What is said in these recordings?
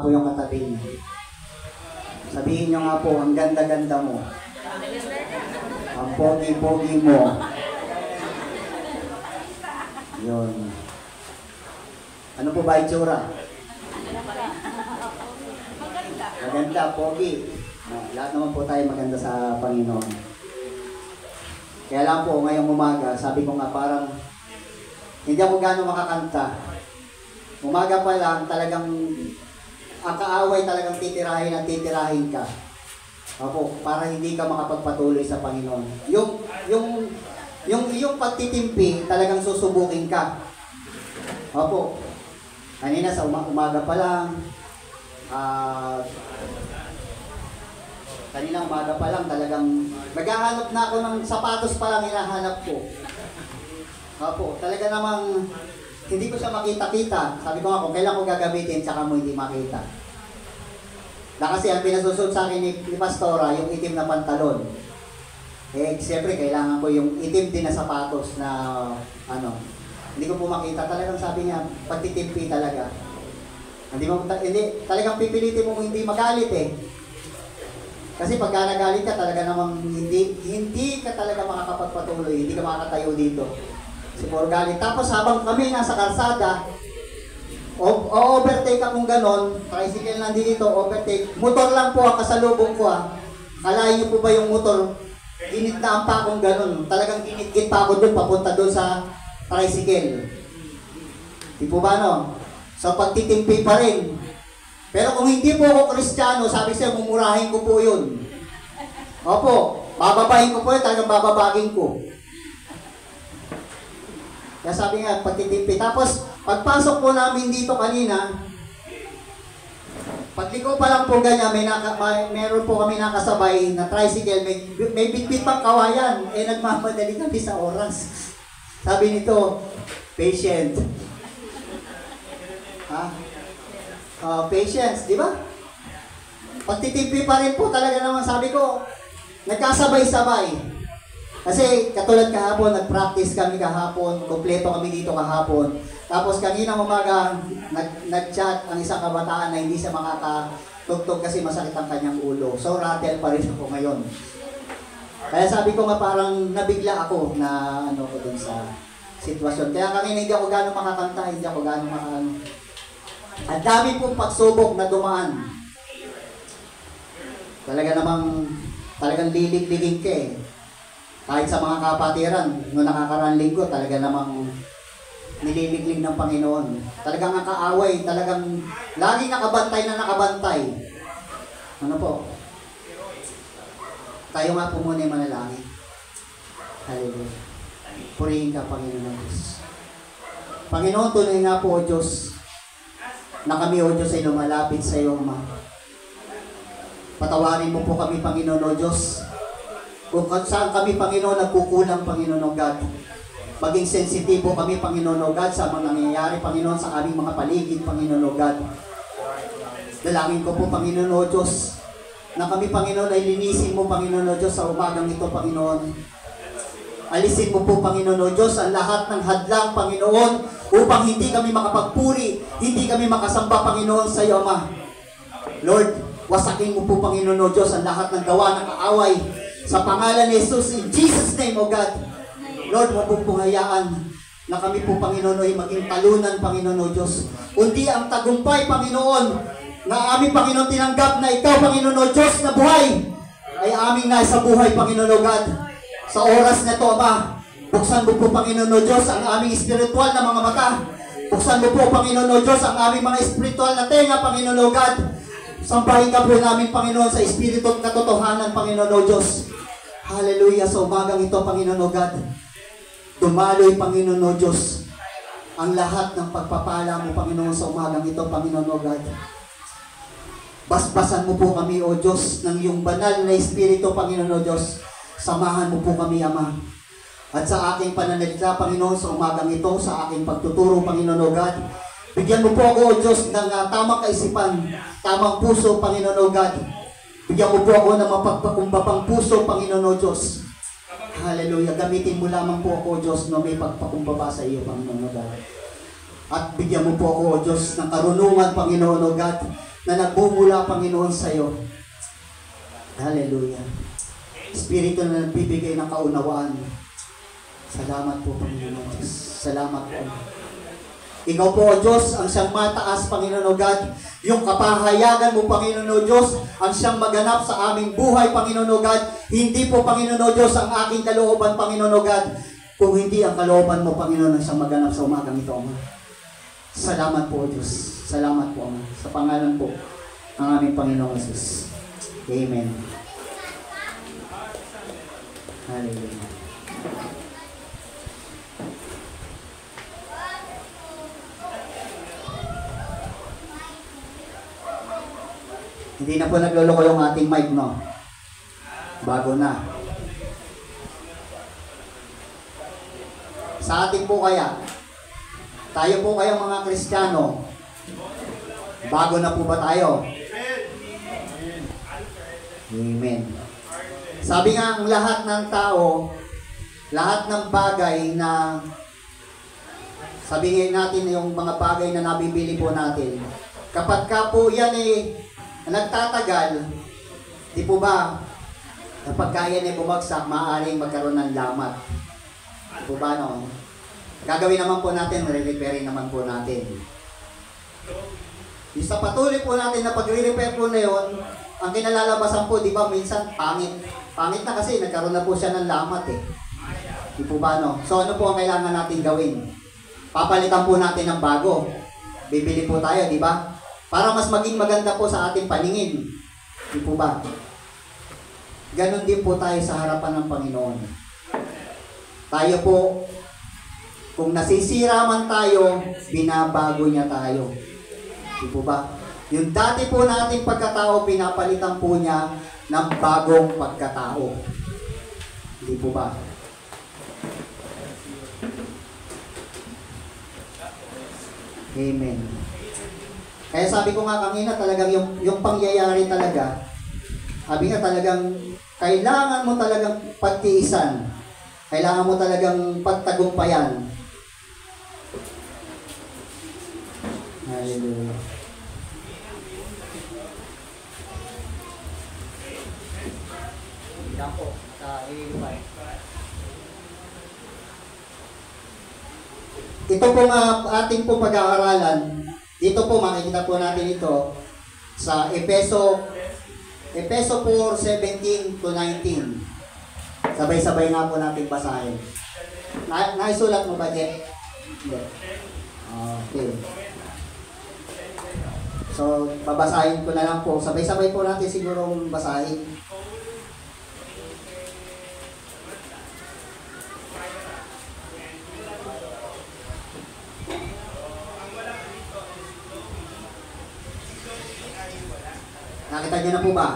po yung katabi niyo. Sabihin niyo nga po, ang ganda-ganda mo. Ang pogi-pogi mo. Yun. Ano po ba itsura? Maganda, pogi. Lahat naman po tayo maganda sa Panginoon. Kaya lang po, ngayong umaga, sabi ko nga parang hindi ako gano'ng makakanta. Umaga pa lang, talagang ang kaaway talagang titirahin at titirahin ka. Opo, para hindi ka makapagpatuloy sa Panginoon. Yung iyong pagtitimpi, talagang susubukin ka. Opo, kanina sa umaga pa lang, kanina umaga pa lang, talagang naghahanap na ako ng sapatos pa lang hinahanap ko. Opo, talaga namang hindi ko siya makita-kita. Sabi ko nga kung kailan ko gagamitin, tsaka mo hindi makita. Na kasi ang pinasusunod sa akin ni Pastora, yung itim na pantalon. Eh, siyempre, kailangan ko yung itim din na sapatos na, hindi ko po makita. Talagang sabi niya, pagtitimpi talaga. Hindi, talagang pipilitin mo kung hindi magalit eh. Kasi pagka nagalit ka, talaga namang hindi ka talaga makakapagpatuloy, hindi ka makakatayo dito. Siguro galit. Tapos habang kami nasa kalsada, overtake akong ganon, tricycle nandito, overtake, motor lang po ang kasalubong ko Kalahin niyo po ba yung motor? Ginitnaan pa akong ganon. Talagang ginitgit pa ako doon, papunta doon sa tricycle. Di po ba no? So pagtitimpi pa rin. Pero kung hindi po ako Kristiyano, sabi siya, mumurahin ko po yun. Opo, bababahin ko po yun, talagang bababagin ko. Kaya sabi nga, pagtitimpi. Tapos, pagpasok po namin dito kanina, pagliko pa lang po ganyan, meron po kami nakasabay na tricycle, may bitbit pang kawayan, nagmamadali kami sa oras. Sabi nito, patient. Patience, di ba? Pagtitimpi pa rin po talaga naman, sabi ko, nagkasabay-sabay. Kasi katulad kahapon, nag-practice kami kahapon, kompleto kami dito kahapon. Tapos kanina umaga, nag-chat ang isang kabataan na hindi siya makakatugtog kasi masakit ang kanyang ulo. So rattle pa rin ako ngayon. Kaya sabi ko nga parang nabigla ako na dun sa sitwasyon. Kaya kanina hindi ako gano'ng makakanta, hindi ako gano'ng makakanta. Ang dami pong pagsubok na dumaan. Talagang lilig-liging ka eh. Kahit sa mga kapatiran, noong nakakaraang linggo, talaga namang nililigling ng Panginoon. Talagang ang kaaway, talagang laging nakabantay na nakabantay. Ano po? Tayo nga po muna yung manalangin. Hallelujah. Purihin ka, Panginoon Diyos. Panginoon, tunay nga po, O Diyos, na kami, O Diyos, ay lumalapit sa iyo, Ama. Patawarin mo po kami, Panginoon, O Diyos. Kung saan kami, Panginoon, nagkukulang, Panginoon, O God. Maging sensitibo kami, Panginoon, O God, sa mga nangyayari, Panginoon, sa aming mga paligid, Panginoon, O God. Dalangin ko po, Panginoon, O Diyos, na kami, Panginoon, ay linisin mo, Panginoon, O Diyos, sa umagang ito, Panginoon. Alisin mo po, Panginoon, O Diyos, ang lahat ng hadlang, Panginoon, upang hindi kami makapagpuri, hindi kami makasamba, Panginoon, sa iyo, Ama. Lord, wasakin mo po, Panginoon, O Diyos, ang lahat ng gawa ng kaaway, sa pangalan ni Jesus, in Jesus' name, O God. Lord, huwag pong hayaan na kami po, Panginoon, ay maging talunan, Panginoon, O Diyos. Kundi ang tagumpay, Panginoon, na aming, Panginoon, tinanggap na ikaw, Panginoon, O Diyos, na buhay, ay aming nasa buhay, Panginoon, O God. Sa oras na ito, Ama, buksan mo po, Panginoon, O Diyos, ang aming espiritual na mga mata. Buksan mo po, Panginoon, O Diyos, ang aming mga espiritual na tenga, Panginoon, O God. Sampahin ka po namin, Panginoon, sa espiritu at katotohanan, Panginoon, O Diyos. Hallelujah, sa umagang ito, Panginoon, O God. Dumaloy, Panginoon, O Diyos, ang lahat ng pagpapala mo, Panginoon, sa umagang ito, Panginoon, O God. Basbasan mo po kami, O Diyos, ng iyong banal na espiritu, Panginoon, O Diyos. Samahan mo po kami, Ama. At sa aking pananalita, Panginoon, sa umagang ito, sa aking pagtuturo, Panginoon, O God, bigyan mo po ako, O Diyos, ng tamang kaisipan, tamang puso, Panginoon, O God. Bigyan mo po ako ng mapagpakumbabang puso, Panginoon, O Diyos. Hallelujah. Gamitin mo lamang po ako, O Diyos, na may pagpakumbaba sa iyo, Panginoon, O God. At bigyan mo po ako, O Diyos, ng karunungan, Panginoon, O God, na nagbumula, Panginoon, sa iyo. Hallelujah. Espiritu na nagbibigay ng kaunawaan. Salamat po, Panginoon Diyos. Salamat po. Ikaw po, O Diyos, ang siyang mataas, Panginoon o God. Yung kapahayagan mo, Panginoon o Diyos, ang siyang maganap sa aming buhay, Panginoon o God. Hindi po, Panginoon o Diyos, ang aking kalooban, Panginoon o God. Kung hindi ang kalooban mo, Panginoon, ang siyang maganap sa umagang ito, Ama. Salamat po, O Diyos. Salamat po, Ama. Sa pangalan po ng aming Panginoong Jesus. Amen. Hallelujah. Hindi na po nagloloko yung ating mic, no? Bago na. Sa ating po kaya, tayo po kayong mga Kristiyano, bago na po ba tayo? Amen. Sabi nga, ang lahat ng tao, lahat ng bagay na, sabihin natin yung mga bagay na nabibili po natin, kapag ka po yan nagtatagal, di po ba, kapag kaya na bumagsak, maaaring magkaroon ng lamat. Di po ba, no? Gagawin naman po natin, re-repairing naman po natin. Yung sa patuloy po natin na pag-re-repair po na yun, ang kinalalabasan po, di ba, minsan pangit. Pangit na kasi, nagkaroon na po siya ng lamat eh. Di po ba, no? So ano po ang kailangan natin gawin? Papalitan po natin ng bago. Bibili po tayo, di ba? Para mas maging maganda po sa ating paningin. Di po ba? Ganon din po tayo sa harapan ng Panginoon. Tayo po, kung nasisira man tayo, binabago niya tayo. Di po ba? Yung dati po nating pagkatao, pinapalitan po niya ng bagong pagkatao. Di po ba? Amen. Kaya sabi ko nga kanina, talagang yung pangyayari talaga, sabi nga talagang kailangan mo talagang pagtiisan. Kailangan mo talagang pagtagumpayan. Hallelujah. Yan po, ito po nga ating po pag-aaralan. Dito po makikita po natin ito sa Efeso 4:17 to 19. Sabay-sabay nga po natin basahin. Naisulat mo ba, Jeff? Hindi. Okay. So, babasahin ko na lang po. Sabay-sabay po natin siguro basahin. Nakita niyo na po ba?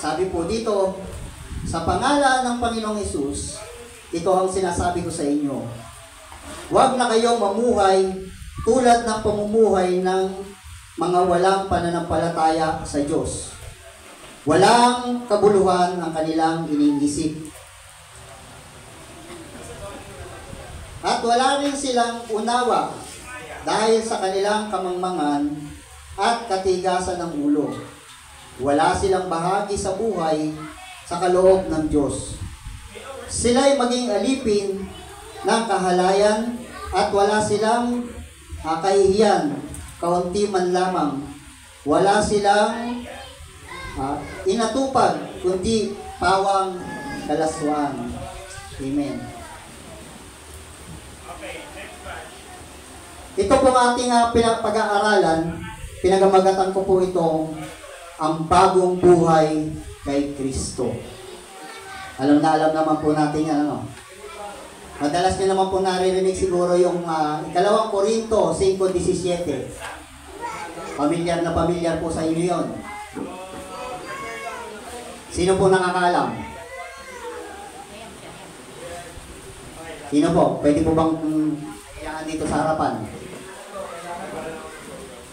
Sabi po dito, sa pangalan ng Panginoong Hesus, ito ang sinasabi ko sa inyo. Huwag na kayong mamuhay tulad ng pamumuhay ng mga walang pananampalataya sa Diyos. Walang kabuluhan ang kanilang iniisip. At wala rin silang unawa dahil sa kanilang kamangmangan at katigasan ng ulo. Wala silang bahagi sa buhay sa kaloob ng Diyos. Sila'y maging alipin ng kahalayan at wala silang kahihiyan, kaunti man lamang. Wala silang inatupag, kundi pawang kalaswaan. Amen. Ito po ang ating pag-aaralan, pinagamagatan ko po itong ang bagong buhay kay Kristo. Alam naman po natin yan, ano? Madalas nyo naman po naririnig siguro yung 2 Korinto 5:17. Pamilyar na pamilyar po sa inyo yun. Sino po nakakaalam? Sino po? Pwede po bang kailangan dito sa harapan?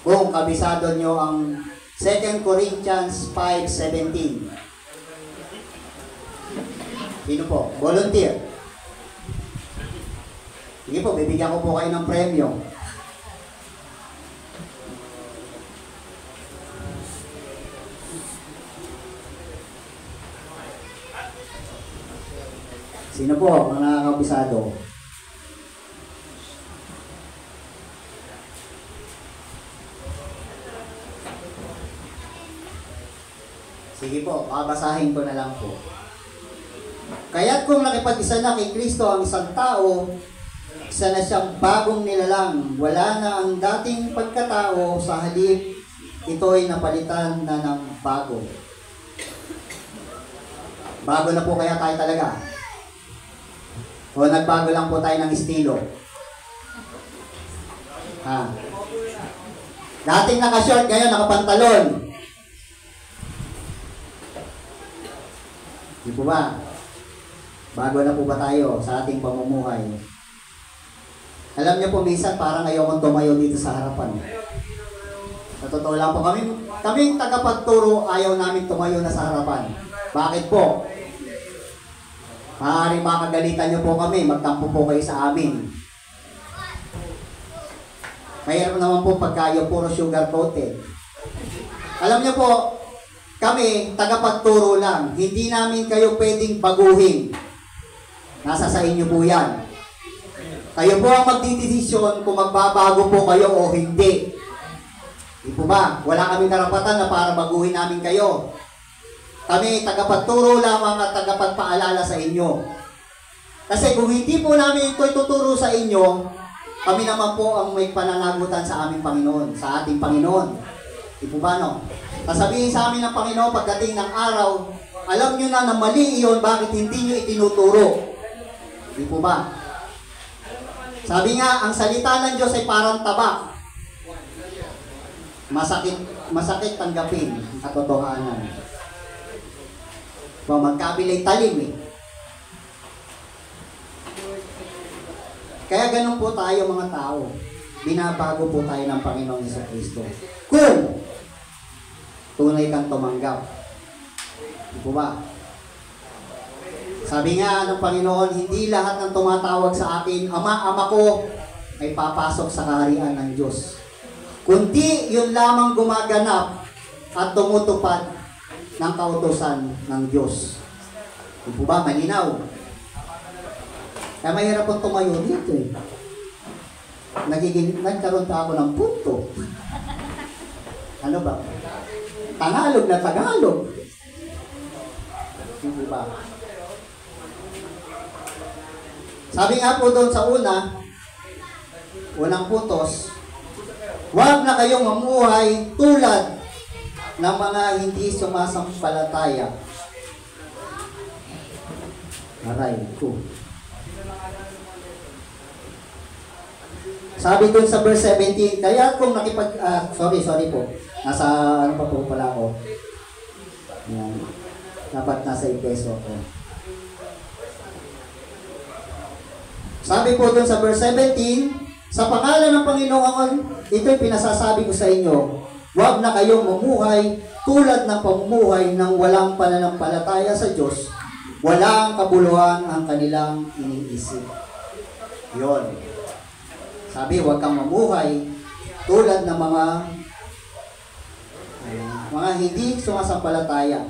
Kung kabisado nyo ang 2 Corinthians 5:17. Sino po? Volunteer. Sige po, bibigyan ko po kayo ng premyo. Sino po ang nakakabisado? Sige po, babasahin ko na lang po. Kaya't kung nakipag-isa na kay Kristo ang isang tao, isa na siyang bagong nilalang. Wala na ang dating pagkatao, sa halip ito'y napalitan na ng bago. Bago na po kaya tayo talaga? O nagbago lang po tayo ng estilo? Ha? Dating naka-short, ngayon nakapantalon. Di po ba? Bago na po ba tayo sa ating pamumuhay? Alam niyo po, minsan parang ayokong tumayo dito sa harapan. Sa totoo lang po, kaming tagapagturo, ayaw namin tumayo na sa harapan. Bakit po? Maaaring makagalitan niyo po kami, magtampo po kayo sa amin. Mayroon naman po pagkayo puro sugar coated. Alam niyo po, kami, tagapagturo lang. Hindi namin kayo pwedeng baguhin. Nasa sa inyo po yan. Kayo po ang magdidesisyon kung magbabago po kayo o hindi. Di po ba? Wala kaming karapatan na para baguhin namin kayo. Kami, tagapagturo lamang at tagapagpaalala sa inyo. Kasi kung hindi po namin ito ituturo sa inyo, kami naman po ang may pananagutan sa aming Panginoon, sa ating Panginoon. Di po ba, no? Sasabihin sa amin ng Panginoon pagdating ng araw, alam nyo na mali iyon, bakit hindi nyo itinuturo? Di po ba? Sabi nga, ang salita ng Diyos ay parang tabak. Masakit tanggapin ang katotohanan. So, magkabilay talim eh. Kaya ganun po tayo mga tao. Binabago po tayo ng Panginoong Jesucristo. Kung tunay kang tumanggap. Di po ba? Sabi nga ng Panginoon, hindi lahat ng tumatawag sa akin, Ama ko, ay papasok sa kaharian ng Diyos. Kundi yun lamang gumaganap at tumutupad ng kautusan ng Diyos. Di po ba? Malinaw. Kaya mahirap pong tumayo dito eh. Nagkaroon pa ako ng punto. Ano ba? Tagalog na Tagalog. Di ba? Sabi nga po doon sa unang putos, huwag na kayong mamuhay tulad ng mga hindi sumasampalataya. Aray ko. Sabi doon sa verse 17, kaya kung sorry po. Nasa ano pa po pala ako. Yan. Dapat nasa Efeso ako. Sabi po doon sa verse 17, sa pangalan ng Panginoon, ito'y pinasasabi ko sa inyo, huwag na kayong mamuhay tulad ng pamumuhay ng walang pananampalataya sa Diyos. Walang kabuluhan ang kanilang iniisip. Yun. Sabi, huwag kang mamuhay tulad ng mga hindi sumasampalataya.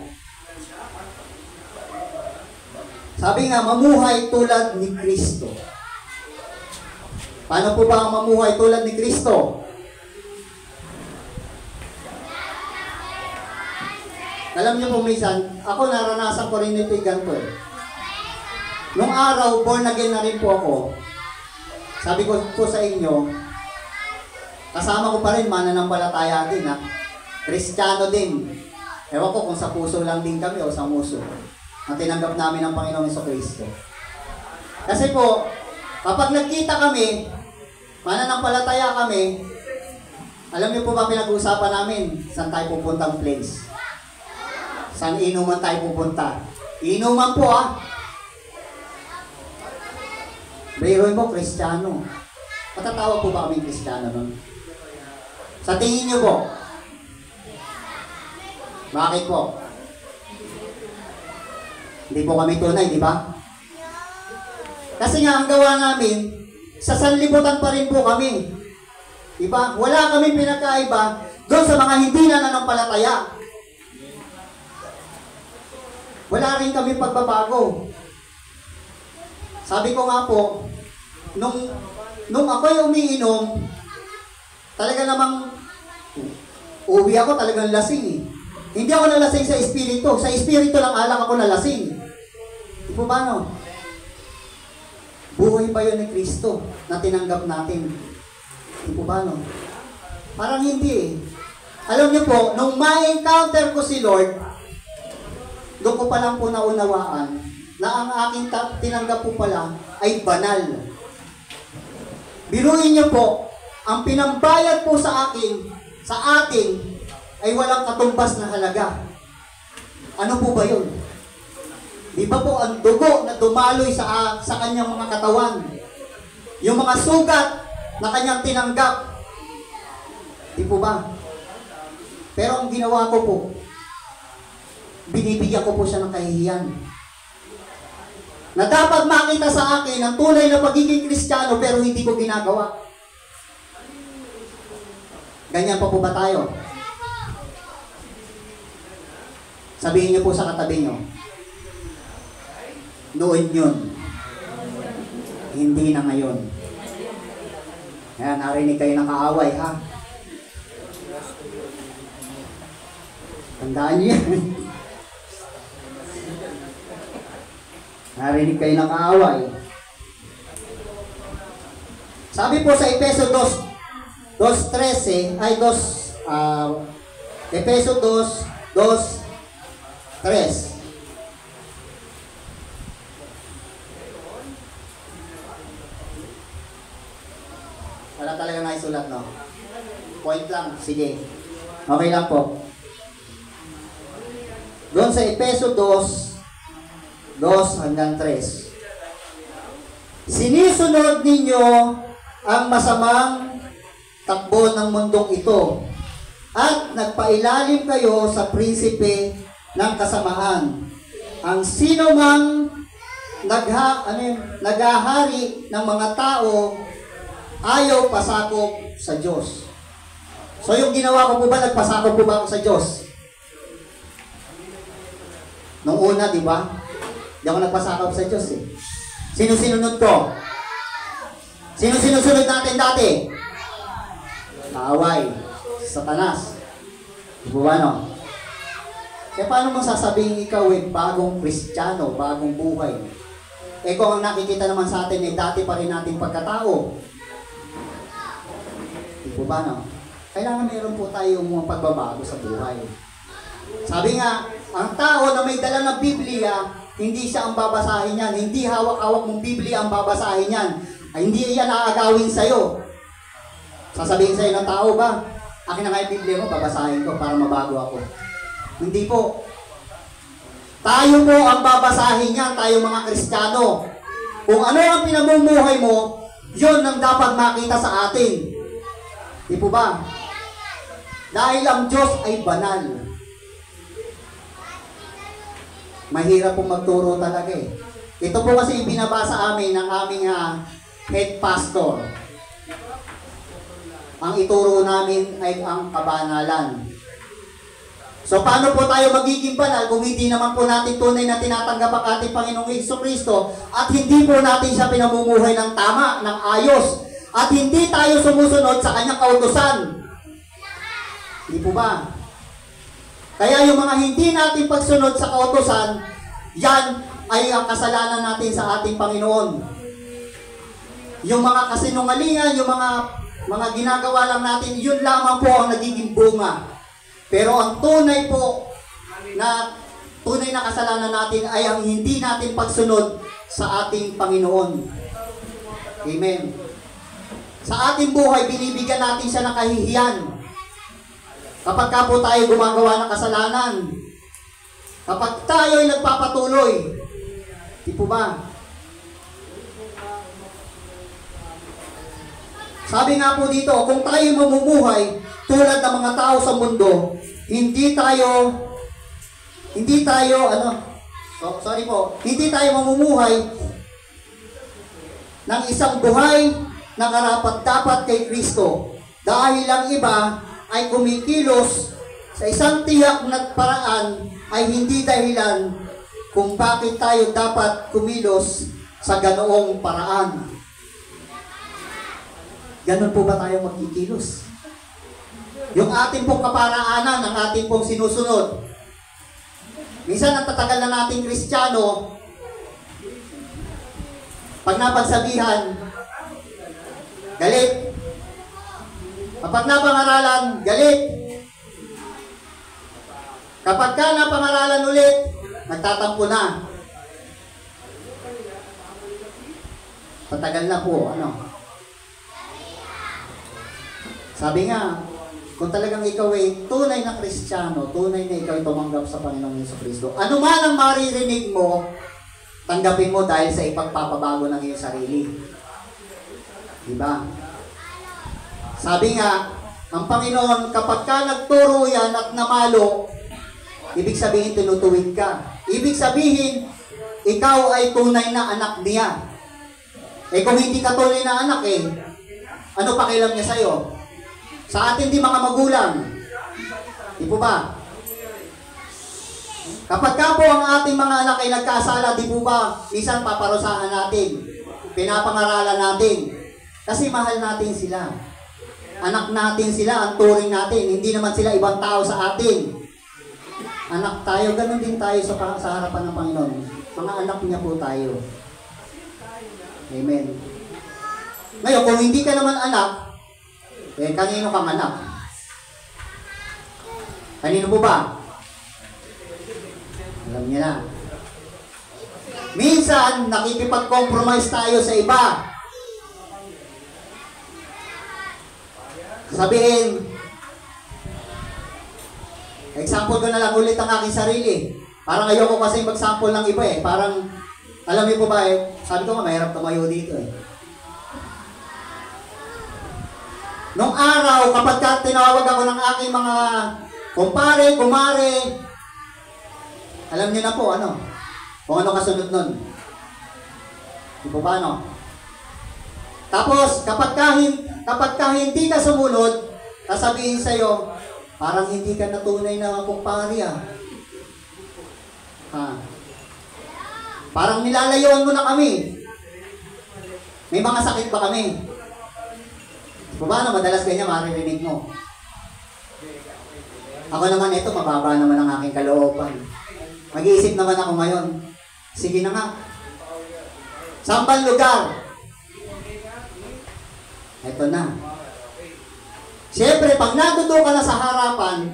Sabi nga, mamuhay tulad ni Kristo. Paano po ba ang mamuhay tulad ni Kristo? Alam niyo po minsan, ako naranasan ko rin ito ganito eh. Nung araw, born again na rin po ako. Sabi ko po sa inyo, kasama ko pa rin mananampalataya din ha. Kristiyano din. Ewan ko kung sa puso lang din kami o sa muso. Na tinanggap namin ng Panginoong Jesucristo. Kasi po, kapag nagkita kami, mananampalataya kami, alam niyo po ba pinag-uusapan namin? Saan tayo pupuntang place? Saan inuman tayo pupunta? Inuman po ah. Biruin mo, Kristiyano. Matatawag po ba kami Kristiyano nun? Sa tingin niyo po? Bakit po? Hindi po kami tunay, di ba? Kasi nga, ang gawa namin, sa sanlibutan pa rin po kami. Diba? Wala kami pinakaiba doon sa mga hindi nananampalataya. Wala rin kami pagbabago. Sabi ko nga po, nung ako'y umiinom, talaga namang uwi ako talagang lasing eh. Hindi ako nalasing sa espiritu. Sa espiritu lang alak ako nalasing. Di po ba no? Buhay ba yun ni Kristo na tinanggap natin? Di po ba no? Parang hindi eh. Alam niyo po, nung ma-encounter ko si Lord, doon ko pa lang po naunawaan na ang aking tinanggap po pala ay banal. Biruin niyo po, ang pinambayad po sa atin, ay walang katumbas na halaga. Ano po ba yun? Di ba po ang dugo na dumaloy sa kanyang mga katawan? Yung mga sugat na kanyang tinanggap. Di po ba? Pero ang ginawa ko po, binibigyan ko po siya ng kahihiyan. Na dapat makita sa akin ang tunay na pagiging Kristiyano pero hindi ko ginagawa. Ganyan pa po ba tayo? Sabihin niyo po sa katabi niyo, noon yun, hindi na ngayon. Ayan, narinig kayo ng kaaway, ha? Tandaan niyo yan. Narinig kayo ng kaaway. Sabi po sa Efeso 2:13, Efeso 2:3. Wala talaga naisulat, no? Point lang, sige. Okay lang po. Doon sa Efeso 2:2-3. Sinisunod ninyo ang masamang takbo ng mundong ito at nagpailalim kayo sa prinsipe ng kasamaan. Ang sino mang naghahari ng mga tao ayaw pasakop sa Diyos. So yung ginawa ko po ba, nagpasakop po ba ako sa Diyos? Nung una, di ba? Hindi ako nagpasakop sa Diyos eh. Sino sinunod ko? Sino sinusunod natin dati? Kaaway. Satanas. Di ba no? Kaya paano mo sasabihin ikaw bagong Kristiyano, bagong buhay? Kung ang nakikita naman sa atin dati pa rin nating pagkatao. Di ba no? Kailangan meron po tayo mga pagbabago sa buhay. Sabi nga, ang tao na may dala ng Biblia, hindi siya ang babasahin yan. Hindi hawak-hawak mong Biblia ang babasahin yan. Ay, hindi yan aagawin sa'yo. Sasabihin sa'yo ng tao ba, akin na nga yung Biblia mo, babasahin ko para mabago ako. Hindi po. Tayo po ang babasahin yan, tayo mga Kristiyano. Kung ano ang pinamumuhay mo, yun ang dapat makita sa atin. Di po ba? Dahil ang Diyos ay banal. Mahirap pong magturo talaga eh. Ito po kasi ibinabasa amin ng aming head pastor. Ang ituro namin ay ang kabanalan. So paano po tayo magiging banal kung hindi naman po natin tunay na tinatanggap ang ating Panginoong Jesucristo at hindi po natin siya pinamumuhay ng tama, ng ayos, at hindi tayo sumusunod sa kanyang kautusan. Hindi po ba? Kaya yung mga hindi natin pagsunod sa kautusan, yan ay ang kasalanan natin sa ating Panginoon. Yung mga kasinungalingan, yung mga ginagawa lang natin, yun lamang po ang nagiging bunga. Pero ang tunay na kasalanan natin ay ang hindi natin pagsunod sa ating Panginoon. Amen. Sa ating buhay, binibigyan natin siya ng kahihiyan. Kapag ka po tayo gumagawa ng kasalanan, kapag tayo ay nagpapatuloy, di po ba? Sabi nga po dito, kung tayo mamumuhay tulad ng mga tao sa mundo, hindi tayo mamumuhay ng isang buhay na karapat-dapat kay Kristo dahil ang iba ay kumikilos sa isang tiyak na paraan ay hindi dahilan kung bakit tayo dapat kumilos sa ganoong paraan. Ganon po ba tayo magkikilos? Yung ating pong kaparaanan, ang ating pong sinusunod. Minsan ang tatagal na nating Kristiyano, pag napagsabihan, galit. Kapag napangaralan, galit. Kapag ka napangaralan ulit, nagtatampo na. Patagal na po, ano? Sabi nga, kung talagang ikaw ay tunay na Kristiyano, tunay na ikaw ay tumanggap sa Panginoong Jesucristo, ano man ang maririnig mo, tanggapin mo dahil sa ipagpapabago ng iyong sarili. Diba? Sabi nga, ang Panginoon, kapag ka nagturo yan at namalo, ibig sabihin tinutuwid ka. Ibig sabihin, ikaw ay tunay na anak niya. Eh kung hindi ka tunay na anak ano pakialam niya sa'yo? Sa atin di mga magulang. Di po ba? Kapag ka po ang ating mga anak ay nagkasala, di po ba, minsan paparusahan natin, pinapangaralan natin, kasi mahal natin sila. Anak natin sila, ang turing natin, hindi naman sila ibang tao sa atin. Anak tayo, ganun din tayo sa harapan ng Panginoon. Mga anak niya po tayo. Amen. Ngayon, kung hindi ka naman anak, kanino kang anak? Kanino po ba? Alam niya na. Minsan, nakikipag-compromise tayo sa iba. Sabihin, example ko na lang ulit ang aking sarili. Parang ayoko kasi mag-sample ng iba Parang, alam niyo po ba sabi ko nga, mahirap tumayo dito Nung araw, kapag tinawag ako ng aking mga kumpare, kumare, alam niyo na po, kung ano kasunod nun. Di po ba, Tapos, kapag hindi ka sumunod, sasabihin sa'yo, parang hindi ka natunay na kumpare, Parang nilalayuan mo na kami. May mga sakit ba kami? Kung madalas ganyan maririnig mo. Ako naman ito, mababa naman ang aking kalooban. Mag-iisip naman ako ngayon. Sige na nga. Saan bang lugar? Ito na. Siyempre, pag natuto ka na sa harapan,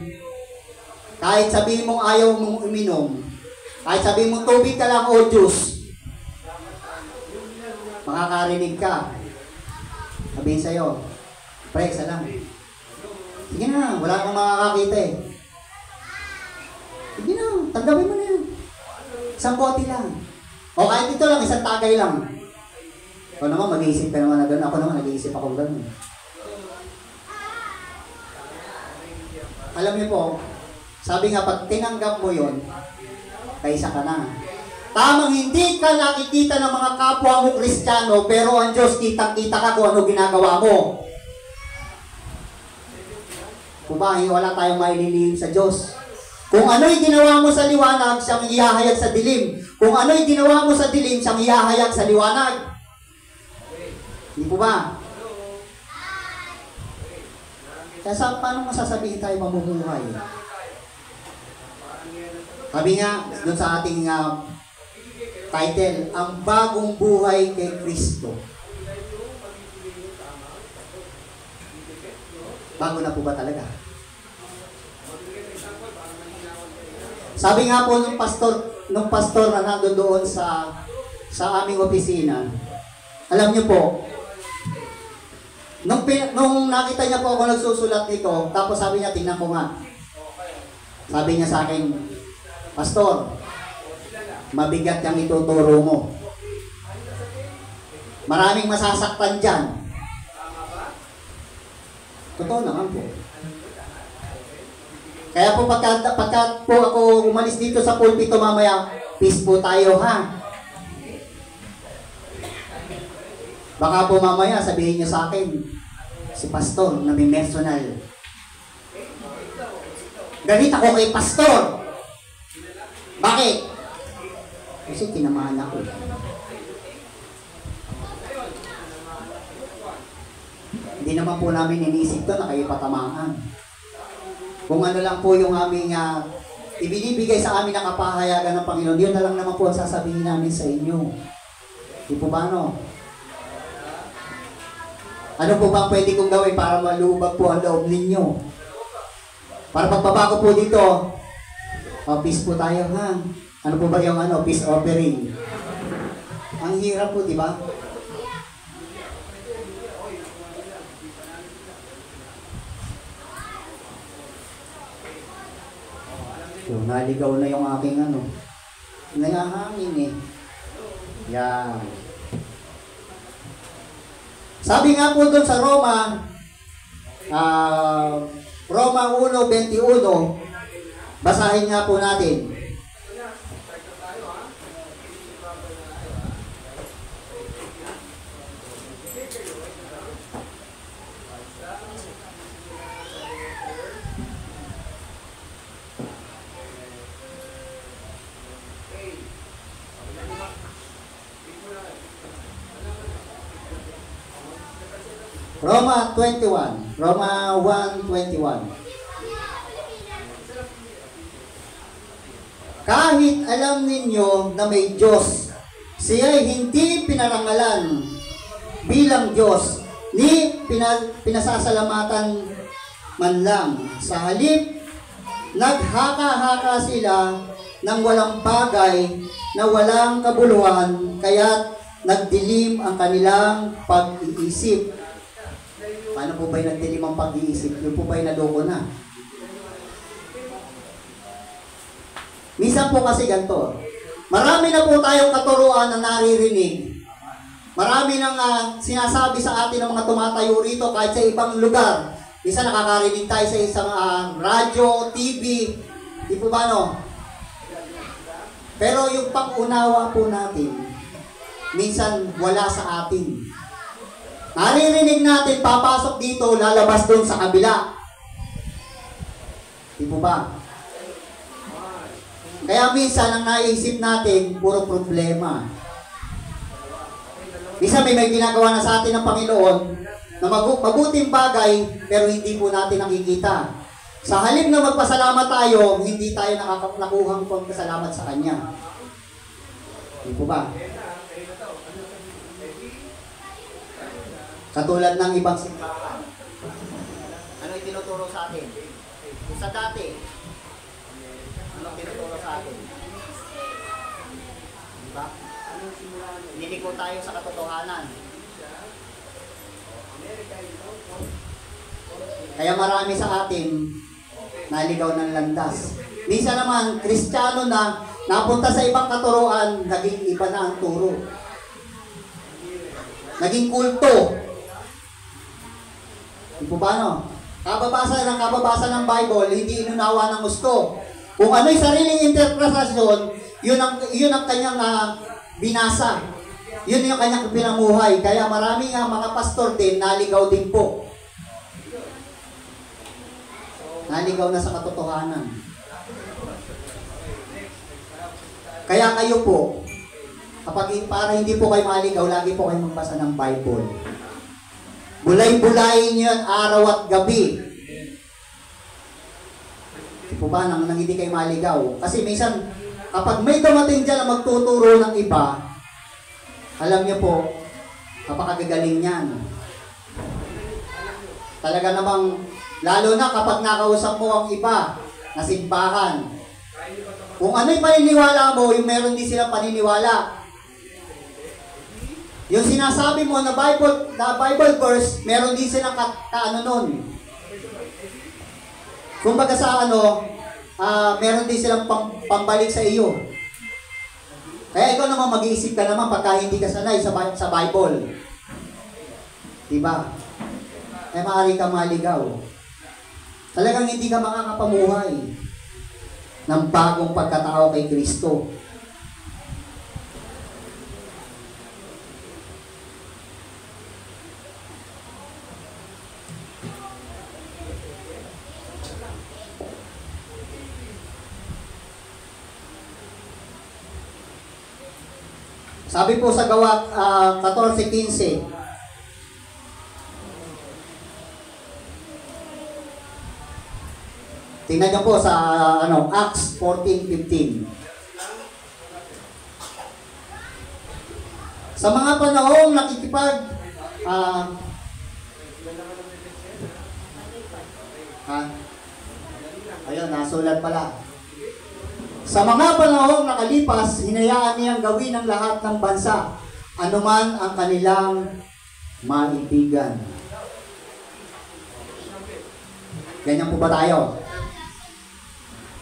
kahit sabihin mong ayaw mong uminom, kahit sabihin mong tubig ka lang o juice, makakarinig ka. Sabihin sa'yo, pre, isa lang. Sige na, wala akong makakakita Sige na, tanggapin mo na yan. Isang bote lang. O kahit ito lang, isang tagay lang. Ikaw naman, mag-iisip ka naman na gano'n. Ako naman, nag-iisip ako gano'n. Alam niyo po, sabi nga, pag tinanggap mo yon, kaisa ka na. Tamang hindi ka nakikita ng mga kapwa mo Kristiyano, pero ang Diyos, kitang-kita ka kung ano ginagawa mo. Kumahin, wala tayong maililihim sa Diyos. Kung ano'y ginawa mo sa liwanag, siyang ihahayag sa dilim. Kung ano'y ginawa mo sa dilim, siyang ihahayag sa liwanag. Hindi po ba? Kaya paano masasabihin tayo mamumuhay? Sabi nga, doon sa ating title, ang bagong buhay kay Kristo. Bago na po ba talaga? Sabi nga po nung pastor na nandun doon sa aming opisina, alam niyo po, nung nakita niya po ako nagsusulat nito, tapos sabi niya, tingnan ko nga. Sabi niya sa akin, Pastor, mabigat yung ituturo mo. Maraming masasaktan dyan. Totoo naman po. Kaya po pagka po ako umalis dito sa pulpito mamaya, peace po tayo ha. Baka po mamaya sabihin niyo sa akin, si pastor na may personal. Galit ako kay pastor. Bakit? Kasi tinamahan ako. Hindi naman po namin iniisip to na kayo patamaan. Kung ano lang po yung aming ibinibigay sa amin ng kapahayagan ng Panginoon, yun na lang naman po ang sasabihin namin sa inyo. Di po ba, no? Ano po ba pwede kong gawin para malubag po ang loob ninyo? Para pagbabago po dito, peace po tayo, ha? Ano po ba yung peace offering? Ang hirap po, di ba? So, naligaw na yung aking nangahangin eh. Yan. Sabi nga po doon sa Roma 1:21, basahin nga po natin. Roma 21. Roma 1:21. Kahit alam ninyo na may Diyos, siya'y hindi pinarangalan bilang Diyos, ni pinasasalamatan man lang. Sa halip, naghaka-haka sila ng walang bagay na walang kabuluhan, kaya't nagdilim ang kanilang pag-iisip. Paano po ba'y nagdilim ang pag-iisip? Yung po ba'y naloko na? Minsan po kasi ganito. Marami na po tayong katuruan na naririnig. Marami nang sinasabi sa atin ng mga tumatayo rito kahit sa ibang lugar. Minsan nakakarinig tayo sa isang radyo, TV. Di po ba, no? Pero yung pag-unawa po natin, minsan wala sa atin. Naririnig natin, papasok dito, lalabas doon sa kabila. Di po ba? Kaya minsan, ang naisip natin, puro problema. Minsan may ginagawa na sa atin ng Panginoon na mabuting bagay, pero hindi po natin nakikita. Sa halip na magpasalamat tayo, hindi tayo nakuhang pagpasalamat sa Kanya. Di po ba? Katulad ng ibang simbahan. Ano yung tinuturo sa atin? Sa dati, ano tinuturo sa atin? Diba? Niliko tayo sa katotohanan. Kaya marami sa atin naligaw ng landas. Minsan naman, Kristiyano na napunta sa ibang katuruan, naging iba na ang turo. Naging kulto. Di po ba, no? Kababasa ng Bible, hindi inunawa ng gusto. Kung ano'y sariling interpretasyon, yun ang kanyang binasa. Yun yung kanyang pinamuhay. Kaya marami nga mga pastor din, naligaw din po. Naligaw na sa katotohanan. Kaya kayo po, para hindi po kayo maligaw, lagi po kayo magbasa ng Bible. Bulay-bulayin niyo yan araw at gabi. Di po ba, nang hindi kayo maligaw? Kasi minsan, kapag may dumating dyan na magtuturo ng iba, alam niyo po, kapakagagaling niyan. Talaga namang, lalo na kapag nakausap mo ang iba na simbahan. Kung ano'y paniniwala mo, yung meron din silang paniniwala. Yung sinasabi mo na Bible verse, meron din silang kaano nun. Kung baga sa meron din silang pambalik sa iyo. Kaya ikaw naman mag-iisip ka naman pagka hindi ka sanay sa Bible. Diba? Eh maaari ka maligaw. Talagang hindi ka makakapamuhay ng bagong pagkatao kay Kristo. Sabi po sa Gawa 14:15. Tingnan niyo po sa Acts 14:15. Sa mga panahong ayun, nasulat pala. Sa mga panahong nakalipas, hinayaan niyang gawin ang lahat ng bansa, anuman ang kanilang maibigan. Ganyan po ba tayo?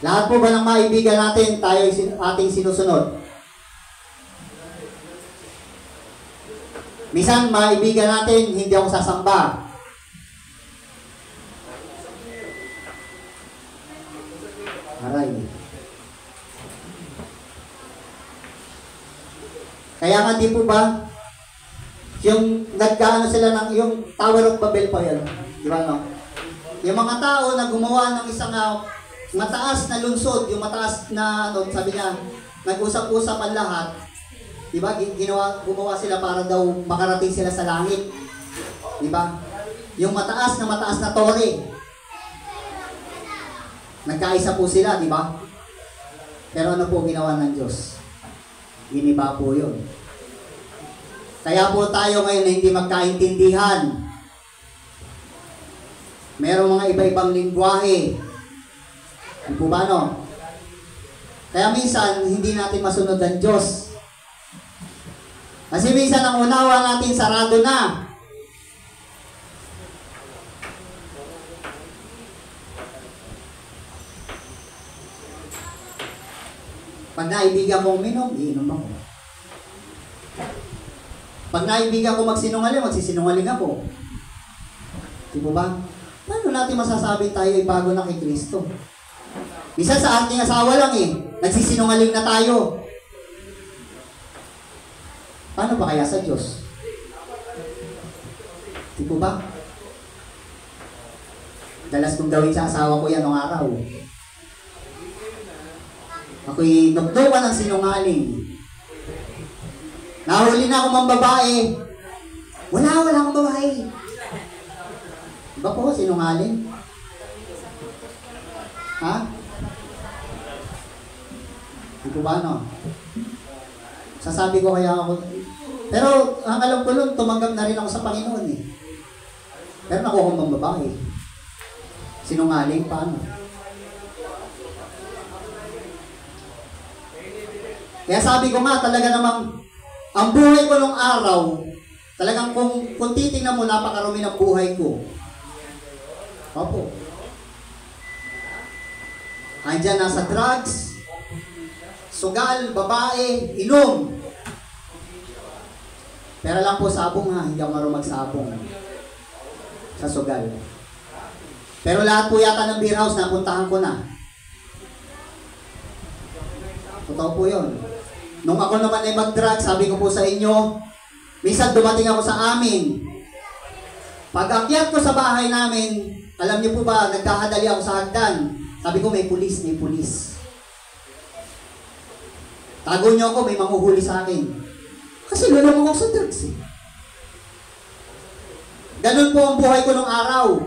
Lahat po ba ng maibigan natin, tayo ating sinusunod? Minsan, maibigan natin, hindi ako sasamba. Aray. Kaya nga di po ba, yung nagkaano sila ng, yung Tower of Babel pa yun. Di ba no? Yung mga tao na gumawa ng isang mataas na lungsod, yung mataas na, sabi niya, nag-usap-usap ang lahat. Di ba? Gumawa sila para daw makarating sila sa langit. Di ba? Yung mataas na tore. Nagkaisa po sila, di ba? Pero ano po ginawa ng Diyos? Giniba po yun. Kaya po tayo ngayon na hindi magkaintindihan. Merong mga iba-ibang lingwahe. Ano po ba, no? Kaya minsan, hindi natin masunod ang Diyos. Kasi minsan, ang unawa natin, sarado na. Pag naibigan kong minom, iinom ako. Pag naibigan ko magsinungaling, magsisinungaling ako. Di po ba? Paano natin masasabi tayo ay bago na kay Kristo? Isa sa ating asawa lang nagsisinungaling na tayo. Paano ba kaya sa Diyos? Di po ba? Dalas kong gawin sa asawa ko yan ng araw. Ako'y nagduwa ng sinungaling. Nahuli na akong mga babae. Wala akong babae. Diba po, sinungaling? Ha? Di po ba, no? Sasabi ko kaya ako, pero ang alam ko nun, tumanggap na rin ako sa Panginoon Pero nakuha kong mga babae. Sinungaling, paano? Kaya sabi ko nga, talaga namang, ang buhay ko nung araw, talagang kung titingnan mo, napakarami ng buhay ko. Opo. Andiyan nasa drugs, sugal, babae, inom. Pero lang po sabong hindi ako marunong magsabong sa sugal. Pero lahat po yata ng beer house, napuntahan ko na. Totoo po yun. Nung ako naman ay mag-drugs, sabi ko po sa inyo, minsan dumating ako sa amin. Pag akyat ko sa bahay namin, alam niyo po ba, nagkakadali ako sa hagdan. Sabi ko, may pulis. Tago niyo ako, may manghuhuli sa akin. Kasi lulong ako sa drugs Ganun po ang buhay ko nung araw.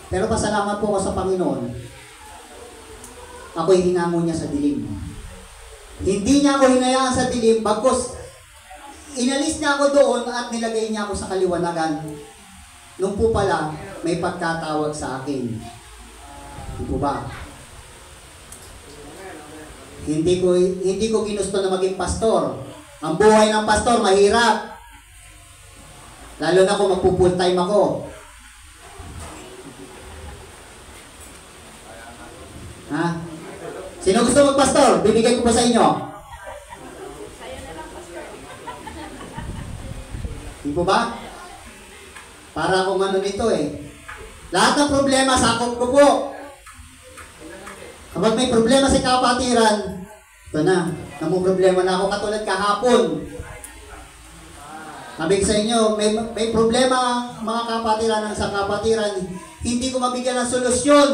Pero pasalamat po ako sa Panginoon. Ako'y hinango niya sa dilim. Hindi niya ako hinayaan sa dilim, bagkus inalis niya ako doon at nilagay niya ako sa kaliwanagan. Nung po pala, may pagkatawag sa akin. Di po ba? Hindi ko ginusto na maging pastor. Ang buhay ng pastor, mahirap. Lalo na kung magpo-full time ako. Ha? Sino gusto magpastor? Bibigay ko pa sa inyo. Di po ba? Para akong ano nito Lahat ng problema, sakop ko po. Kapag may problema sa kapatiran, ito na, problema na ako katulad kahapon. Sabi ko sa inyo, may problema mga kapatiran sa kapatiran, hindi ko mabigyan ng solusyon.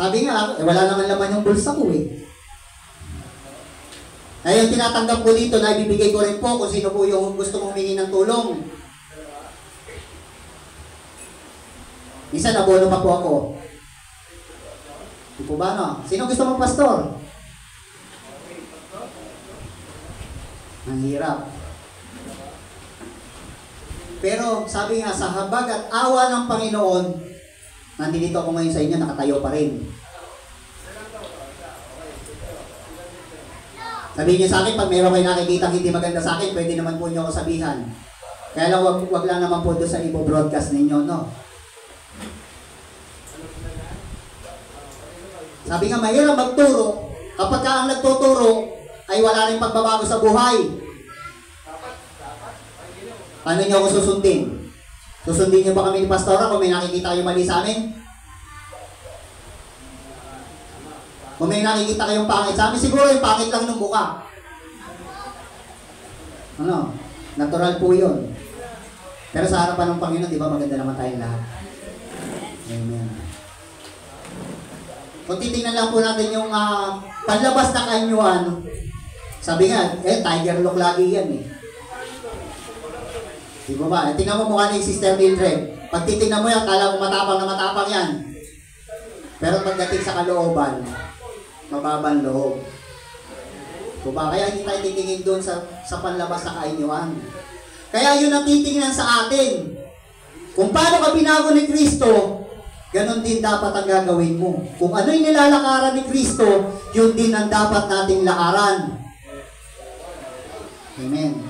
Sabi nga, wala naman laman yung bulsa ko eh. Ay, yung tinatanggap ko dito, na ibibigay ko rin po kung sino po yung gusto mong humingi ng tulong. Minsan, nabono pa po ako. Di po ba, no? Sino gusto mong pastor? Ang hirap. Pero sabi nga, sa habag at awa ng Panginoon, nandito ako ngayon sa inyo, nakatayo pa rin. Sabihin niyo sa akin, pag meron kayo nakikita hindi maganda sa akin, pwede naman po niyo ako sabihan. Kaya lang, wag lang naman po doon sa ibo-broadcast ninyo, no? Sabi nga, mahirap magturo kapag ka ang nagtuturo ay wala rin pagbabago sa buhay. Paano niyo ako susundin? Susundin niyo ba kami ni Pastora kung may nakikita kayo mali sa amin? Kung may nakikita kayong pangit sa amin, siguro yung pangit lang ng mukha. Ano? Natural po yun. Pero sa harapan ng Panginoon, di ba maganda naman tayong lahat? Amen. Kung titingnan lang po natin yung panlabas na kanyuan, sabi nga, tiger look lagi yan eh. Di ba ba? Tingnan mo mukha ni Sister Mildred. Pag titingnan mo yan, kala mo matapang na matapang yan. Pero pagdating sa kalooban, mababang loob. Diba? Kaya hindi tayo titingin doon sa panlabas na kainyuan. Kaya yun ang titingnan sa atin. Kung paano ka binago ni Kristo, ganon din dapat ang gagawin mo. Kung ano yung nilalakaran ni Kristo, yun din ang dapat nating lakaran. Amen.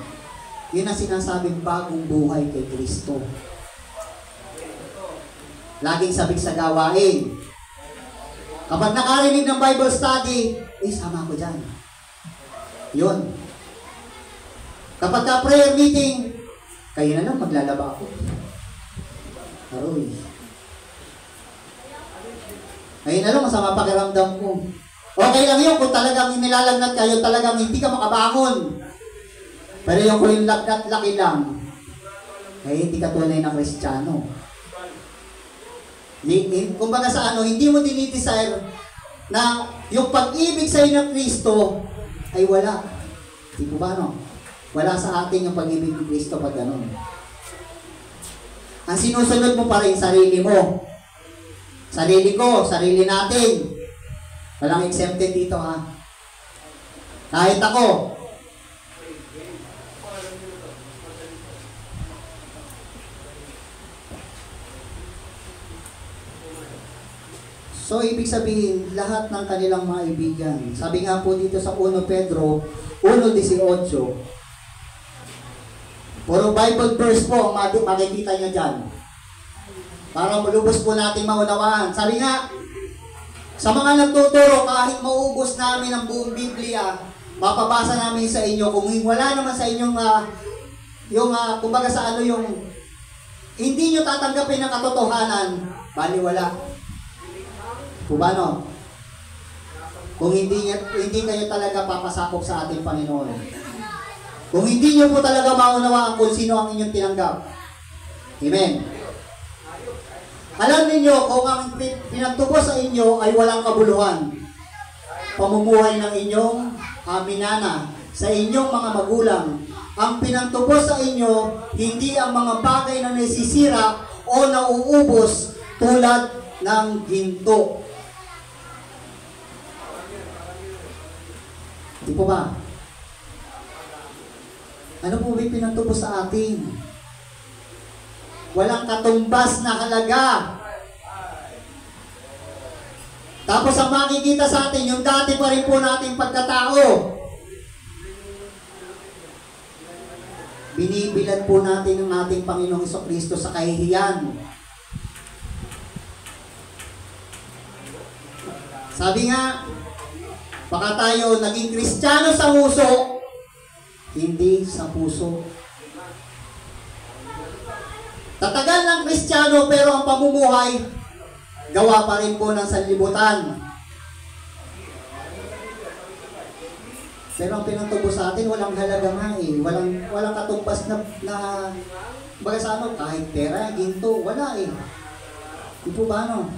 Yun ang sinasabing bagong buhay kay Kristo. Laging sabik sa gawain. Kapag nakarinig ng Bible study, sama ko dyan. Yun. Kapag ka prayer meeting, kayo na lang, maglalaba ako. Aroy. Ayun na lang, masama pakiramdam ko. Okay lang yun kung talagang nilalagnat kayo, talagang hindi ka makabangon. Pero yung kung yung lagnat laki lang, ay hindi ka tunay na Kristiyano. Kumbaga sa hindi mo dinidesire na yung pag-ibig sa inyo ng Kristo ay wala. Di po ba, no? Wala sa atin yung pag-ibig ng Kristo pag gano'n. Ang sinusunod mo pa rin sarili mo. Sarili ko, sarili natin. Walang exempted dito, ha? Kahit ako. So, ibig sabihin, lahat ng kanilang mga ibigan. Sabi nga po dito sa 1 Pedro 1:18, puro Bible verse po ang makikita nyo dyan. Para malubos po natin maunawaan. Sabi nga, sa mga nagtuturo, kahit maubos namin ang buong Biblia, mapabasa namin sa inyo. Kung wala naman sa inyong, kumbaga sa yung, hindi nyo tatanggapin ang katotohanan, baliwala. Kubano? Kung hindi kayo talaga papasakop sa ating Panginoon. Kung hindi nyo po talaga maunawaan kung sino ang inyong tinanggap. Amen. Alam ninyo, kung ang pinagtubo sa inyo ay walang kabuluhan, pamumuhay ng inyong minana sa inyong mga magulang, ang pinagtubo sa inyo, hindi ang mga bagay na nasisira o nauubos tulad ng ginto. Di po ba? Ano po ba pinagtubo sa atin? Walang katumbas na halaga. Tapos ang makikita sa atin, yung dati pa rin po nating pagkatao. Binibilad po natin ang ating Panginoong Jesucristo sa kahihiyan. Sabi nga, baka tayo naging Kristiyano sa uso, hindi sa puso. Tatagal ng Kristiyano pero ang pamumuhay, gawa pa rin po ng sanlibutan. Pero ang pinagtubo sa atin, walang halaga nga eh. Walang katumbas na baga sa kahit pera, ginto, wala eh. Di po ba, no?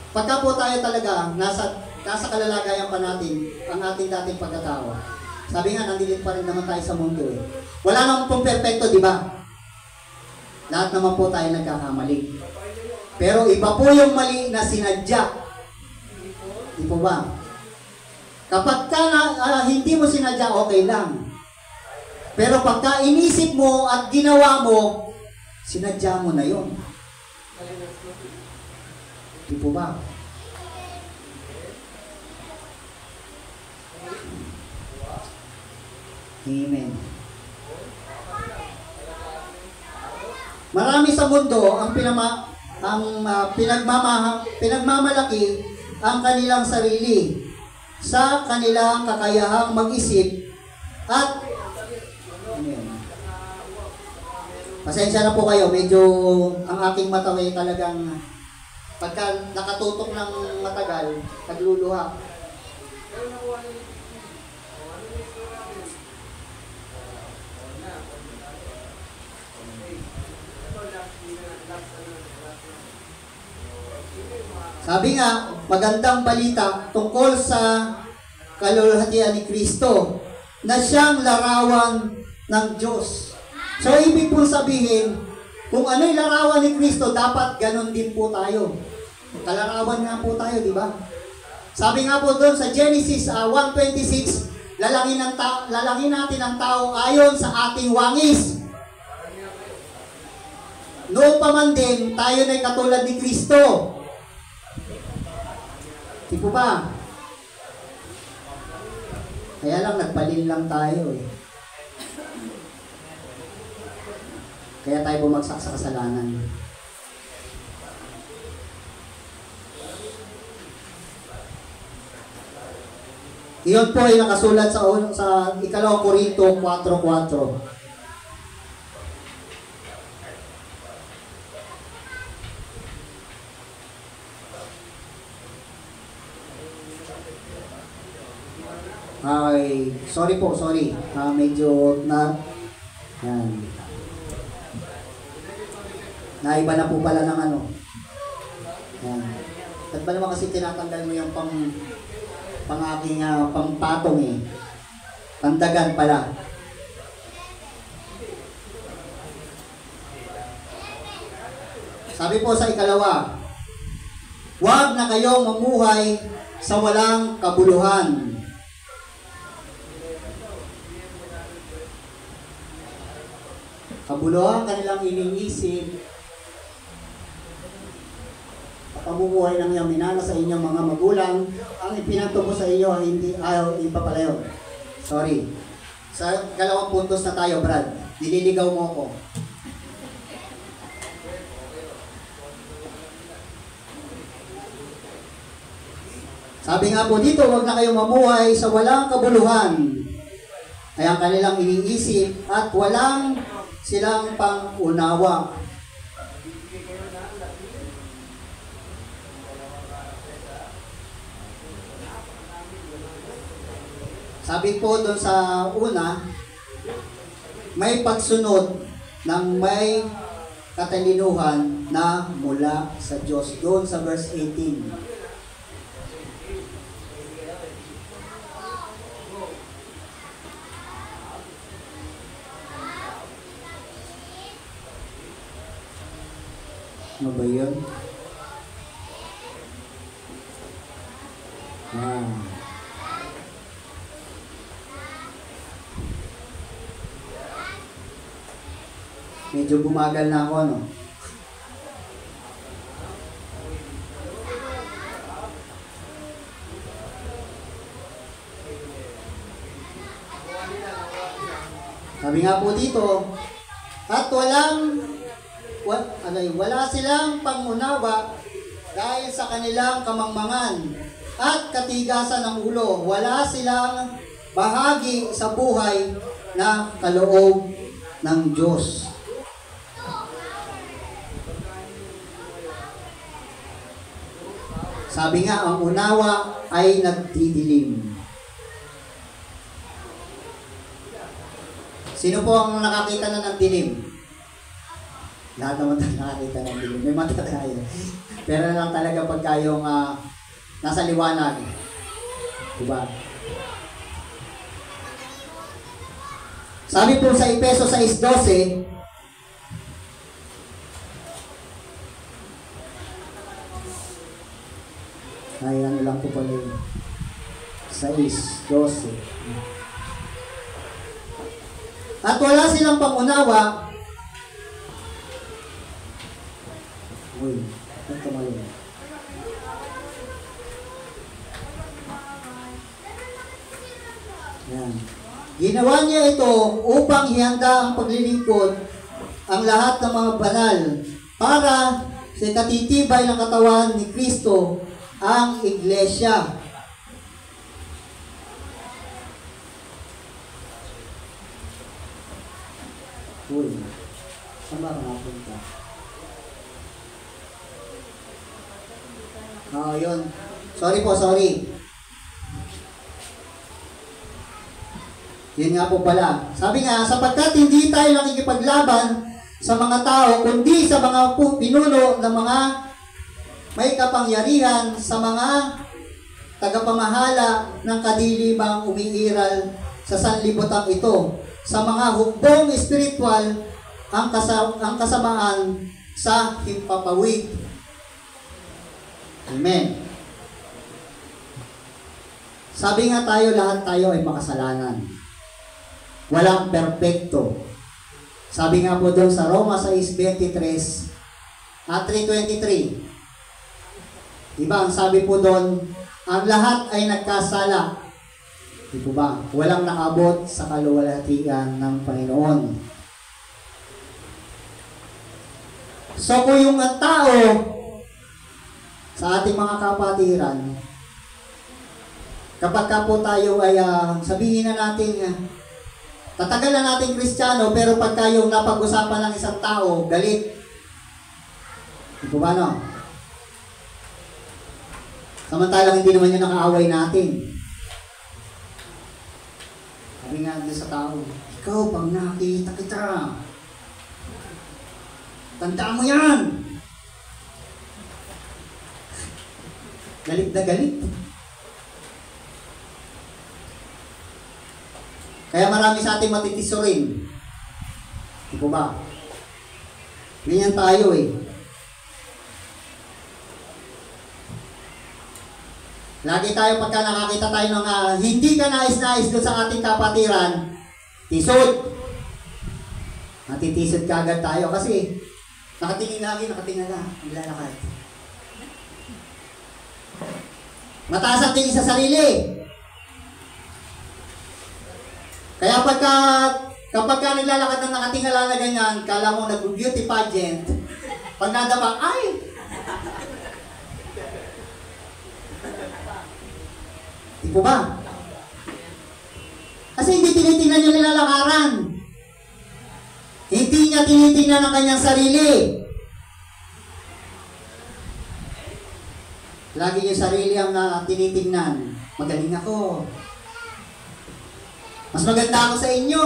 Pagka po tayo talaga nasa kalalagayan pa natin ang ating dating pagkatao. Sabi nga, nandilin pa rin naman tayo sa mundo eh. Wala naman pong perfecto, di ba? Lahat naman po tayo nagkakamali. Pero iba po yung mali na sinadya. Di po ba? Kapag hindi mo sinadya, okay lang. Pero pagka inisip mo at ginawa mo, sinadya mo na yon. Di po ba? Amen. Marami sa mundo ang pinagmamalaki ang kanilang sarili sa kanilang kakayahang mag-isip at pasensya na po kayo, medyo ang aking mata ay talagang pagka nakatutok ng matagal, nagluluha. Sabi nga, magandang balita tungkol sa kalulhatian ni Kristo na siyang larawan ng Diyos. So, ibig pong sabihin, kung ano'y larawan ni Kristo, dapat ganun din po tayo. Kalarawan nga po tayo, di ba? Sabi nga po doon sa Genesis 1:26, lalaki natin ang tao ayon sa ating wangis. Noon pa man din, tayo na'y katulad ni Kristo. Di po ba? Kaya lang, nagpalin lang tayo eh. Kaya tayo bumagsak sa kasalanan. Iyon po ay nakasulat sa 2 Korinto 4:4. Ay, sorry. Medyo yan. Naiba na po pala ng ano. Yan. At ba naman kasi tinatanggal mo yung aking pangpatong eh. Pandagan pala. Sabi po sa 2, huwag na kayong mamuhay sa walang kabuluhan. Kabuluhan kanilang iniisip, pamumuhay ng iyong minana sa inyong mga magulang, ang ipinagtubo sa iyo ay iba pala yun. Sorry. Sa 2 puntos na tayo, Brad. Nililigaw mo ako. Sabi nga po dito, huwag na kayong mamuhay sa walang kabuluhan. Ay ang kanilang iniisip at walang silang pang-unawa. Sabi po doon sa una, may pagsunod ng may katalinuhan na mula sa Diyos. Doon sa verse 18. Ano ba yun? Medyo bumagal na ako, no? Sabi nga po dito, at wala silang pangunawa dahil sa kanilang kamangmangan at katigasan ng ulo. Wala silang bahagi sa buhay na kaloob ng Diyos. Sabi nga, ang unawa ay nagdidilim. Sino po ang nakakita na ng dilim? Lahat naman tayo nakakita ng dilim. May mata tayo. Pero lang talaga pagka yung nasa liwanag. Diba? Sabi po sa Efeso 6:12, ay ano lang po pala yun. 6:12. At wala silang pangunawa. Uy, ito mali. Yan. Ginawa niya ito upang ihanda ang paglilingkod ang lahat ng mga banal para sa katitibay ng katawan ni Kristo, ang Iglesia. Uy, saan ba nakapunta? Yun. Sorry po, sorry. Yun nga po pala. Sabi nga, sapagkat hindi tayo nakikipaglaban sa mga tao, kundi sa mga pinuno ng mga may kapangyarihan, sa mga tagapamahala ng kadilibang umiiral sa sanlibutan ito, sa mga hukbong espiritual, ang kasamaan sa himpapawid. Amen. Sabi nga tayo, lahat tayo ay makasalanan. Walang perpekto. Sabi nga po doon sa Roma 6:23 at 3:23. Diba, ang sabi po doon, ang lahat ay nagkasala. Di po ba? Walang nakabot sa kaluwalhatian ng Panginoon. So kung yung tao sa ating mga kapatiran, kapag ka po tayo ay sabihin na natin, tatagal na natin Kristiyano, pero pagka yung napag-usapan ng isang tao, galit. Di po ba, no? Samantalang hindi naman yung nakaaway natin. Sabi nga doon sa tao, ikaw, pag nakita kita, tandaan mo yan! Galit na galit. Kaya marami sa ating matitiso rin. Di po ba? Ganyan tayo eh. Lagi tayo pagka nakakita tayo ng hindi ka nais-nais doon sa ating kapatiran, tisod. Natitisod ka agad tayo kasi nakatingin na, naglalakad. Mataas ang tingin sa sarili. Kaya kapag ka naglalakad ng nakatingala na ganyan, kala mo nag-beauty pageant, pag nadapa, ay! Di po ba? Kasi hindi tinitingnan yung nilalakaran. Hindi niya tinitingnan ang kanyang sarili. Lagi yung sarili ang tinitingnan. Magaling ako. Mas maganda ako sa inyo.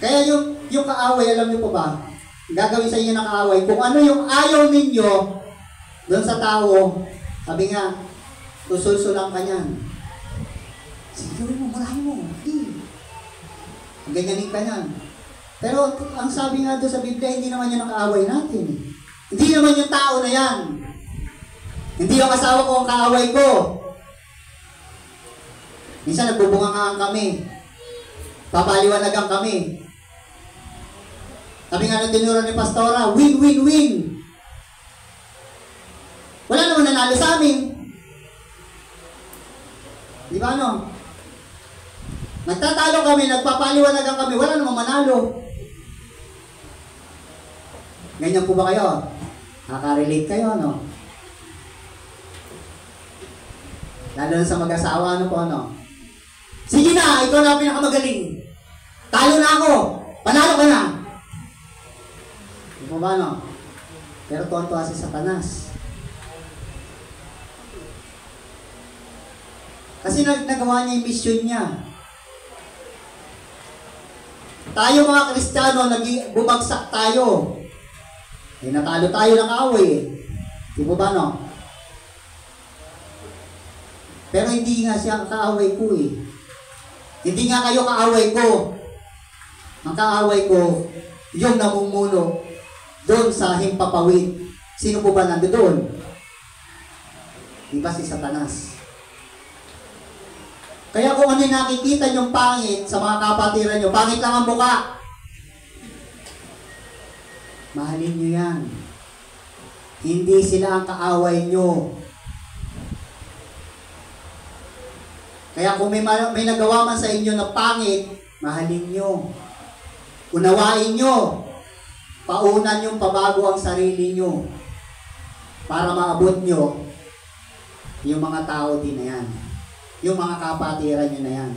Kaya yung kaaway, alam niyo po ba? Gagawin sa inyo ng kaaway. Kung ano yung ayaw ninyo doon sa tao, sabi nga, susulsulang ka niyan. Sige, gawin mo, marahin mo. Hindi. Ganyanin ka niyan. Pero ang sabi nga doon sa Biblia, hindi naman yan ang kaaway natin. Hindi naman yung tao na yan. Hindi yung asawa ko ang kaaway ko. Minsan nagbubungangaan kami. Papaliwanagan kami. Sabi nga ng tinuro ni Pastora, win, win, win. Wala naman nanalo sa amin. Di ba no? Nagtatalo kami, nagpapaliwanagan kami, wala namang manalo. Ganyan po ba kayo? Nakaka-relate kayo, no? Lalo na sa mag-asawa, ano po, ano? Sige na, ikaw na pinakamagaling. Talo na ako. Panalo ka na. Di po ba, no? Pero tuwan-tuwa si Satanas. Kasi nagawa niya yung mission niya. Tayo mga Kristiyano, bumagsak tayo. Natalo tayo ng away eh. Di po ba no? Pero hindi nga siya kaaway ko eh. Hindi nga kayo kaaway ko. Ang kaaway ko, yung namumuno doon sa himpapawid. Sino po ba nandoon? Di ba si Satanas? Kaya kung ano yung nakikita nyong pangit sa mga kapatiran nyo, pangit lang ang mukha. Mahalin nyo yan. Hindi sila ang kaaway nyo. Kaya kung may nagawa man sa inyo na pangit, mahalin nyo. Unawain nyo. Paunan yung pabago ang sarili nyo. Para maabot nyo yung mga tao din na yan. Yung mga kapatiran nyo na yan.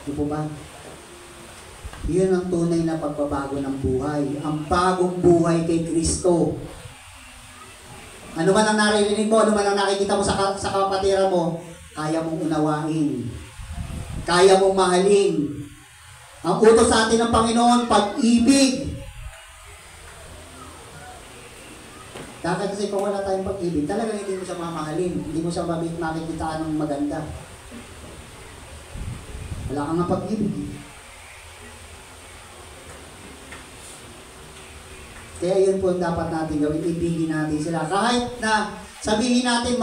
Di po ba? Yun ang tunay na pagbabago ng buhay. Ang bagong buhay kay Kristo. Ano man ang naririnig mo, ano man ang nakikita mo sa kapatiran mo, kaya mong unawain. Kaya mong mahalin. Ang utos sa atin ng Panginoon, pag-ibig. Dahil kasi kung wala tayong pag-ibig, talagang hindi mo siya mamahalin. Hindi mo siya makikitaan ng maganda. Wala kang nga pag-ibig. Kaya yun po ang dapat natin gawin, ibigin natin sila. Kahit na sabihin natin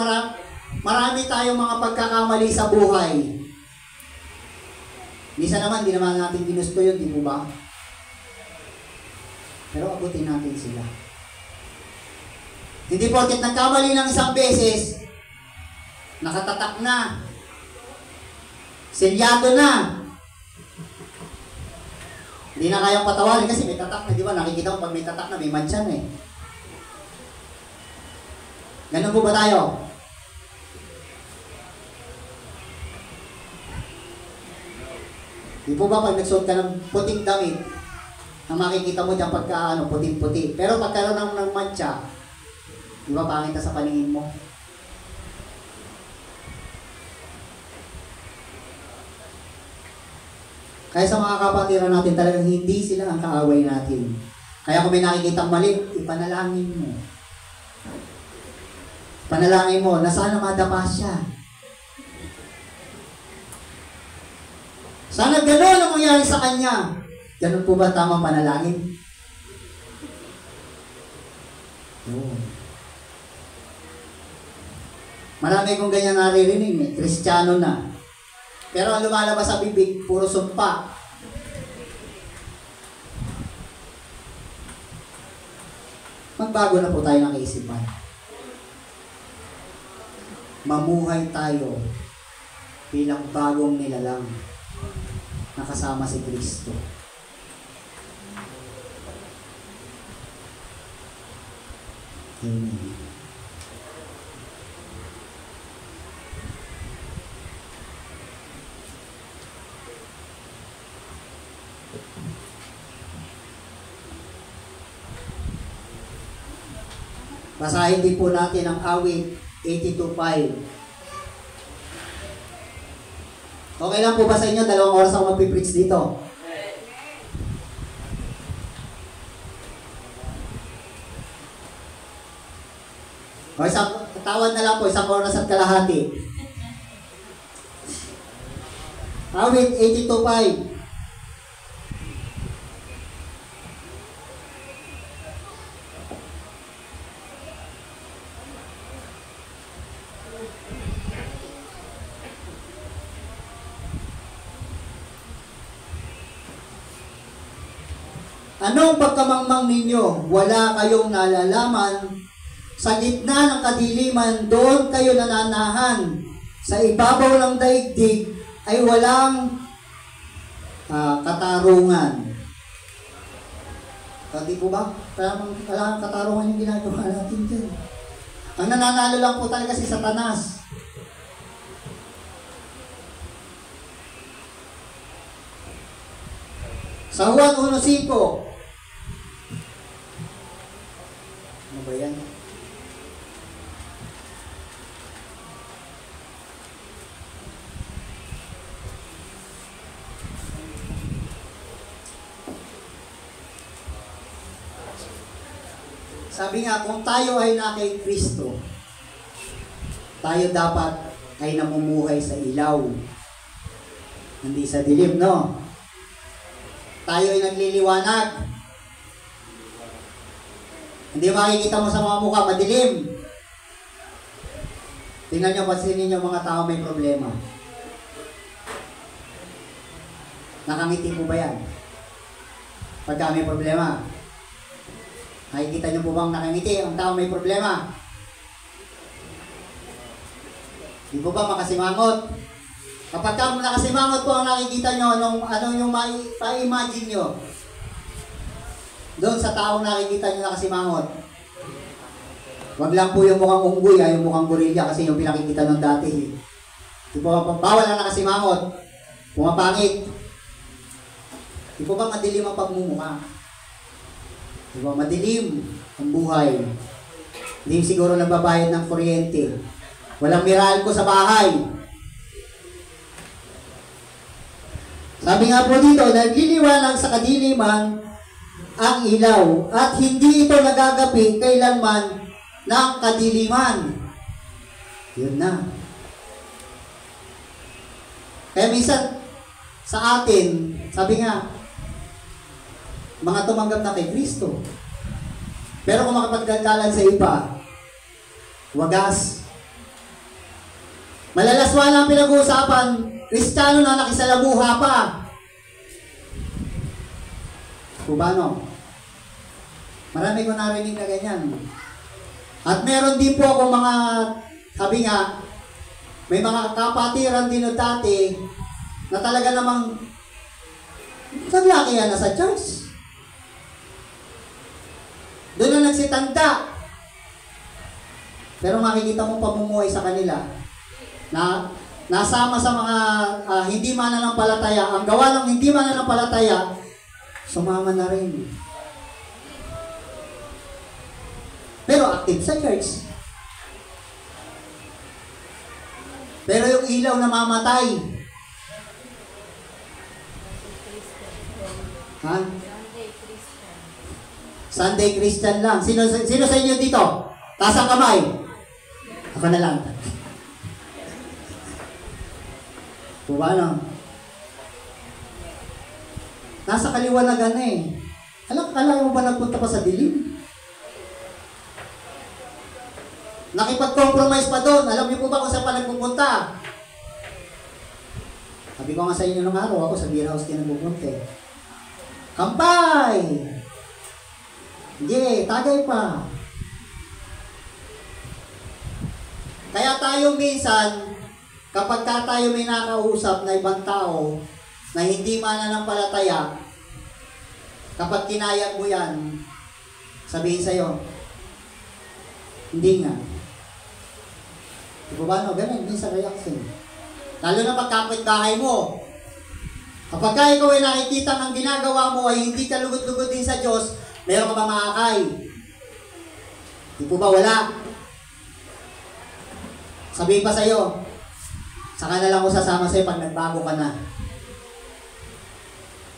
marami tayong mga pagkakamali sa buhay. Minsan naman, di naman natin ginusto yun, di po ba? Pero abutin natin sila. Hindi porket nagkamali ng isang beses, nakatatak na, selyado na, hindi na kayang patawarin kasi may tatak na, di ba? Nakikita mo pag may tatak na, may mansyan eh. Ganun po ba tayo? Di po ba pag nagsuot ka ng puting damit, ang makikita mo dyan pagka puting-puti. Pero pagkaroon ng mancha, di ba pangit na sa paningin mo? Kaya sa mga kapatiran natin, talagang hindi sila ang kaaway natin. Kaya kung may nakikitang mali, ipanalangin mo. Panalangin mo na sana madapa siya. Sana gano'n ang mangyari sa kanya. Ganun po ba tamang panalangin? Oo. Marami kong ganyan naririnig eh. Kristiyano na. Pero ang lumalabas sa bibig, puro sumpa. Magbago na po tayo ng kaisipan. Mamuhay tayo bilang bagong nilalang na kasama si Kristo. Amen. Basahin din po natin ang awit 82:5. Okay lang po ba sa inyo? 2 oras ako magpipreach dito. O isang tawad na lang po, 1 oras at kalahati. Awit 82:5. Anong pagkamangmang ninyo? Wala kayong nalalaman. Sa gitna ng kadiliman, doon kayo nananahan. Sa ibabaw ng daigdig ay walang katarungan. Hindi po ba? Walang katarungan yung ginagawa natin dyan. Ang nananalo lang po talaga si Satanas. Sa Juan 1:5. Ano ba yan? Sabi nga, kung tayo ay na kay Kristo, tayo dapat ay namumuhay sa ilaw. Hindi sa dilim, no? Tayo ay nagliliwanag. Hindi makikita mo sa mga mukha, madilim. Tingnan nyo, pansinin nyo mga tao may problema. Nakangiti po ba yan? Pagka may problema, nakikita nyo po bang nakangiti ang tao may problema? Di po ba makasimangot? Kapag ka nakasimangot po ang nakikita nyo, ano yung ma-imagine nyo? Doon sa taong nakikita nyo nakasimangot. Wag lang po yung mukhang unggoy, yung mukhang gorilla kasi yung pinakikita nung dati. Di po ba, bawal na nakasimangot. Pumapangit. Di po ba madilim ang pagmumukha? Di ba madilim ang buhay? Hindi siguro nagbabayad ng kuryente. Walang Meralco sa bahay. Sabi nga po dito, nagliliwanag sa kadiliman ang ilaw at hindi ito nagagapi kailanman ng kadiliman. Yun na. Kaya minsan sa atin, sabi nga, mga tumanggap na kay Kristo. Pero kung makapagdaldalan sa iba, wagas. Malalaswa lang pinag-uusapan, Kristiyano na nakisalamuha pa. Kubano? Marami ko narinig na ganyan. At meron din po akong mga, sabi nga, may mga kapatiran din na dati na talaga namang naglaki yan na sa church. Doon na nagsitanda. Pero makikita mo pamumuhay sa kanila na nasama sa mga hindi mananampalataya. Ang gawa ng hindi mananampalataya, sumama na rin. Pero active sa church. Pero yung ilaw na mamatay. Ha? Sunday Christian lang. Sino sa inyo dito? Taas ang kamay. Ako na lang. Diba lang? Nasa kaliwanagan na eh. Alam mo ba nagpunta pa sa dilim? Nakipag-compromise pa doon. Alam niyo po ba kung saan pa nagpupunta? Sabi ko nga sa inyo nung araw, ako sa beer house kayo nagpupunta eh. Kampay! Hindi, tagay pa. Kaya tayo minsan, kapag tayo may nakausap na ibang tao na hindi mananampalataya, kapag kinayag mo yan, sabihin sa'yo, hindi nga. Diba ba no? Ganun, minsan reaction. Lalo na pagkapit-bahay mo. Kapag ka ikaw ay nakikita ng ginagawa mo ay hindi ka lugod-lugod din sa Diyos, meron ka ba makakay? Di po ba wala? Sabihin pa sa'yo, saka na lang ko sasama sa'yo pag nagbago ka na.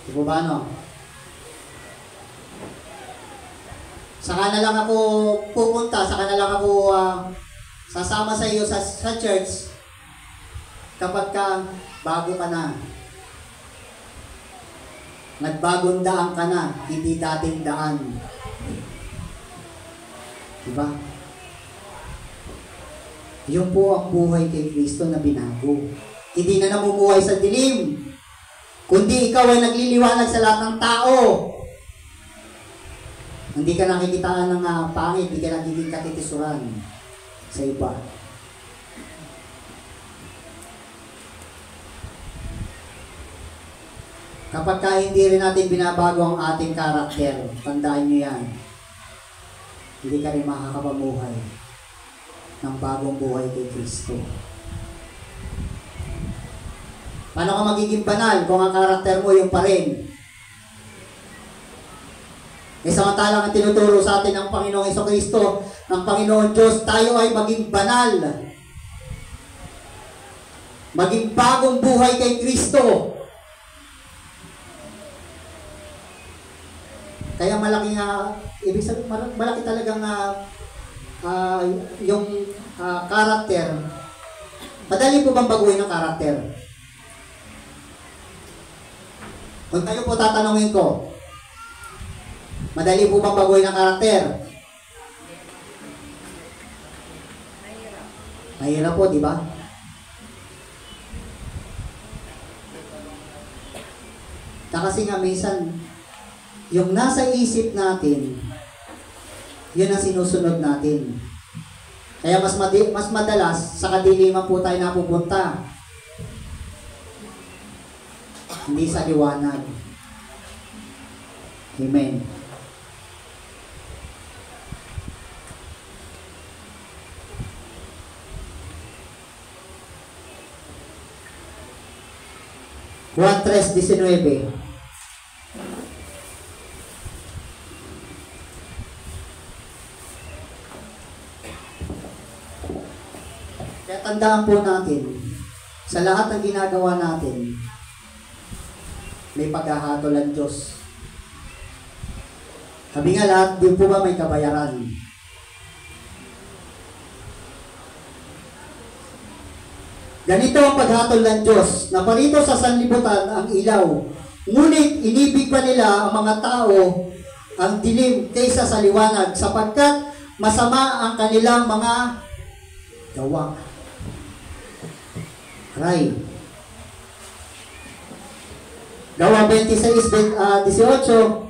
Di po ba no? Saka na lang ako pupunta, saka na lang ako sasama sa iyo sa church kapag ka bago ka na. Nagbagong daan ka na, hindi dating daan. Diba? Yun po ang buhay kay Kristo na binago. Hindi na namumuhay sa dilim, kundi ikaw ay nagliliwanag sa lahat ng tao. Hindi ka nakikitaan ng pangit, hindi ka nagiging katitisuran sa iba. Kapag ka hindi rin natin binabago ang ating karakter, tandaan nyo yan, hindi ka rin makakapamuhay ng bagong buhay kay Kristo. Paano ka magiging banal kung ang karakter mo yung pa rin? E samantalang ang tinuturo sa atin ng Panginoong Jesucristo, ng Panginoon Diyos, tayo ay maging banal. Maging bagong buhay kay Kristo. Kaya malaki nga, ibig sabihin, malaki talagang yung karakter. Madali po bang baguhin ang karakter? Kung kayo po tatanungin ko, madali po bang baguhin ang karakter? Mahirap po, di ba? Kasi nga minsan, yung nasa isip natin, yun ang sinusunod natin. Kaya mas madalas, sa kadiliman po tayo napupunta. Hindi sa liwanag. Amen. Juan 3:19. Kaya tandaan po natin, sa lahat ng ginagawa natin, may paghahatol ang Diyos. Sabi nga lahat, di po ba may kabayaran? Ganito ang paghatol ng Diyos, na parito sa sanlibutan ang ilaw. Ngunit inibig pa nila ang mga tao ang dilim kaysa sa liwanag, sapagkat masama ang kanilang mga gawa. Right. Gawa 26:18.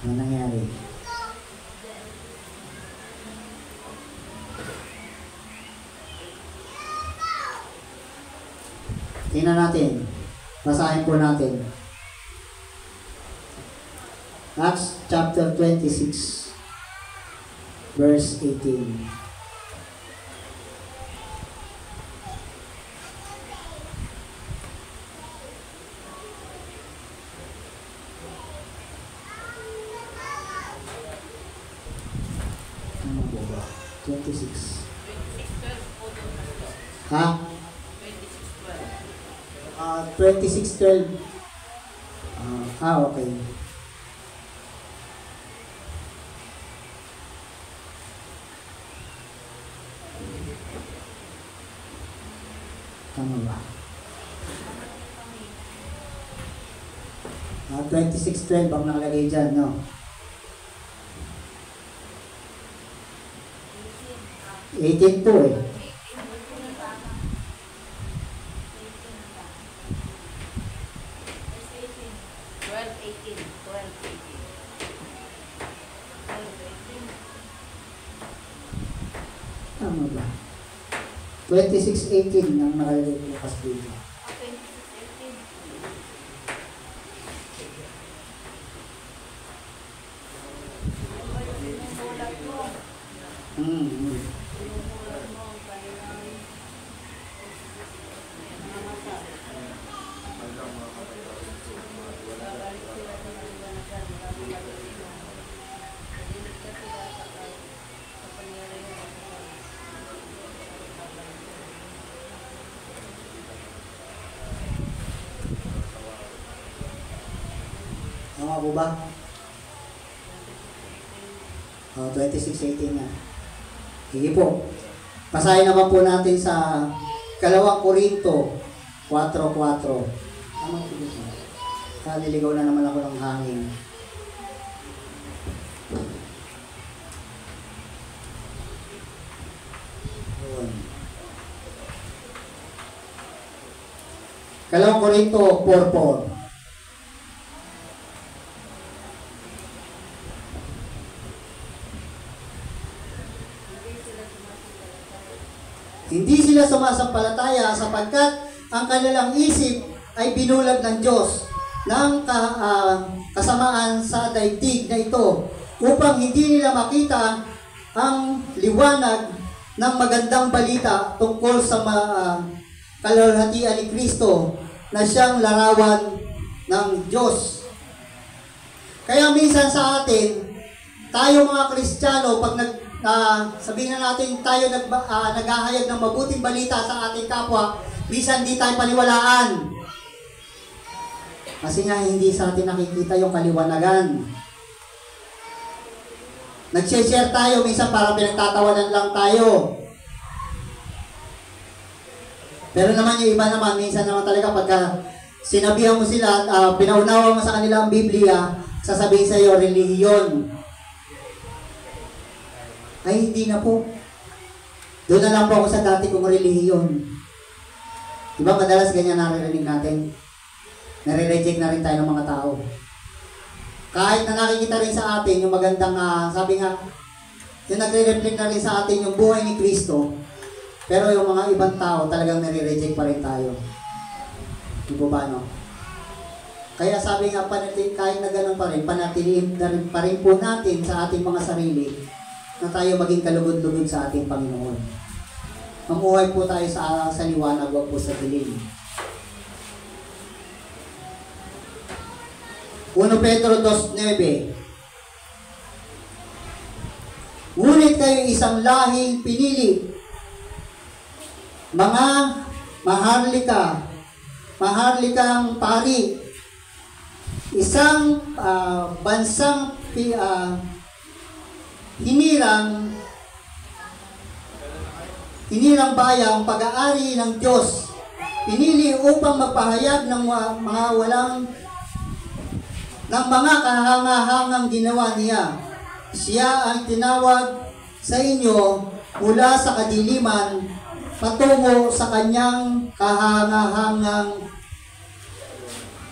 Ano nangyari? Tingnan natin. Basahin po natin. Acts chapter 26, verse 18. Ano ba? 26. Ha? 26:12. Okay. Tama ba? 26:12 ang nakalagay dyan, no? 18 po eh. Tama ba? 26:18 ang nakalagay bukas dito. Tama po ba? 26:18 na. Sige po. Pasahin naman po natin sa 2 Korinto 4:4. Tama po dito. Nililigaw na naman ako ng hangin. Kalawang Korinto 4:4. Hindi sila sumasampalataya sapagkat ang kanilang isip ay binulag ng Diyos ng kasamaan sa daigdig na ito upang hindi nila makita ang liwanag ng magandang balita tungkol sa kalwalhatian ni Kristo na siyang larawan ng Diyos. Kaya minsan sa atin, tayo mga Kristiyano, pag sabihin na natin tayo naghahayag ng mabuting balita sa ating kapwa, minsan di tayo paniwalaan. Kasi nga hindi sa atin nakikita yung kaliwanagan. Nag-share tayo, minsan para pinagtatawanan lang tayo. Pero naman yung iba naman, minsan naman talaga pagka sinabihan mo sila, pinaunawa mo sa kanila ang Biblia, sasabihin sa iyo, relihiyon. Ay, hindi na po. Doon na lang po ako sa dati kong relihiyon. Diba madalas ganyan naririnig natin? Nare-reject na rin tayo ng mga tao. Kahit na nakikita rin sa atin yung magandang, sabi nga, yung nagre-reflect na rin sa atin yung buhay ni Kristo, pero yung mga ibang tao talagang nare-reject pa rin tayo. Di po ba, no? Kaya sabi nga, kahit na ganun pa rin, panatiliin na rin pa rin po natin sa ating mga sarili na tayo maging kalugod-lugod sa ating Panginoon. Mamuhay po tayo sa liwanag, wag po sa dilim. 1 Pedro 2:9. Ngunit kayo isang lahing pinili, mga maharlikang pari, isang bansang hinirang bayang pag-aari ng Diyos, pinili upang magpahayag ng mga kahangahangang ginawa niya. Siya ang tinawag sa inyo mula sa kadiliman patungo sa kanyang kahangahangang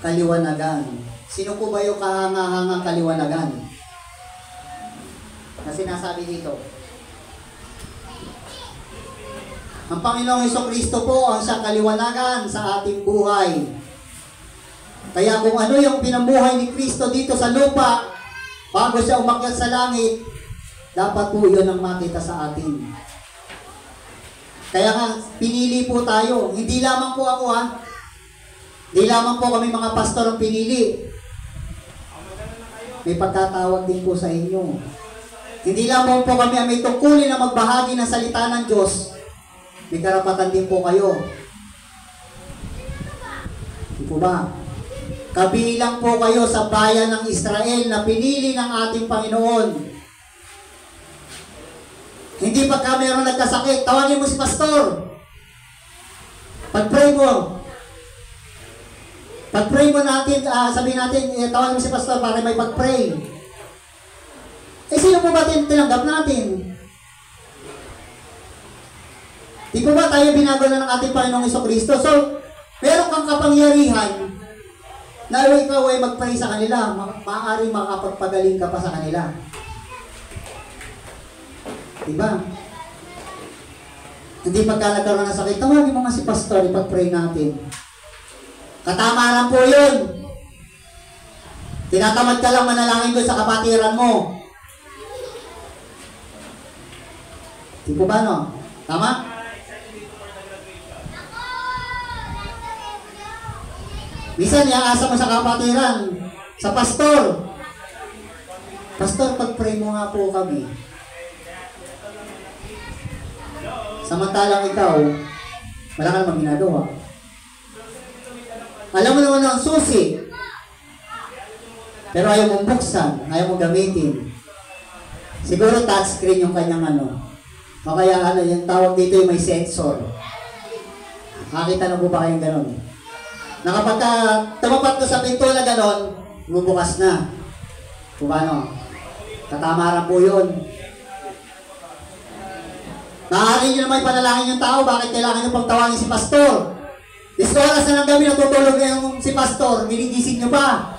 kaliwanagan. Sino po ba yung kahangahangang kaliwanagan? Kasi nasabi dito, ang Panginoong Hesukristo po ang siyang kaliwanagan sa ating buhay. Kaya kung ano yung pinamuhay ni Kristo dito sa lupa, bago siya umakyat sa langit, dapat po yun ang makita sa atin. Kaya nga, pinili po tayo. Hindi lamang po ako, ha? Hindi lamang po kami mga pastor ang pinili. May pagkatawag din po sa inyo. Hindi lamang po kami ang may tungkulin na magbahagi ng salita ng Diyos. May karapatan din po kayo. Hindi po ba? Kabilang po kayo sa bayan ng Israel na pinili ng ating Panginoon. Hindi pagka mayroong nagkasakit, tawagin mo si pastor. Pag-pray mo. Pag-pray mo natin, sabihin natin, tawagin mo si pastor para may pag-pray. Sino po ba tinanggap natin? Di po ba tayo binago na ng ating Panginoong Hesukristo? So, meron kang kapangyarihan na ikaw ay mag-pray sa kanila, maaaring makapagpagaling ka pa sa kanila. Diba? Hindi pagka nagkaroon ng sakit, tawagin mo nga si pastor, ipag-pray natin. Katamaran po yun. Tinatamad ka lang manalangin doon sa kapatiran mo. Di po ba, no? Tama? Minsan, iaasa mo sa kapatiran, sa pastor. Pastor, pag-pray mo nga po kami. Samantalang ikaw, wala ka namang ginagawa. Alam mo naman ang susi, pero ayaw mong buksan, ayaw mong gamitin. Siguro touchscreen yung kanyang o kaya yung tawag dito yung may sensor. Nakakita na po ba kayong ganon? Na kapag tumapat ko sa pinto na ganon, bubukas na. Kung ano, katamaran po yun. Maaari nyo naman ipanalangin yung tao, bakit kailangan nyo pang tawagin si pastor? Isko oras na ng gabi, natutulog na yung si pastor, ginigising nyo ba?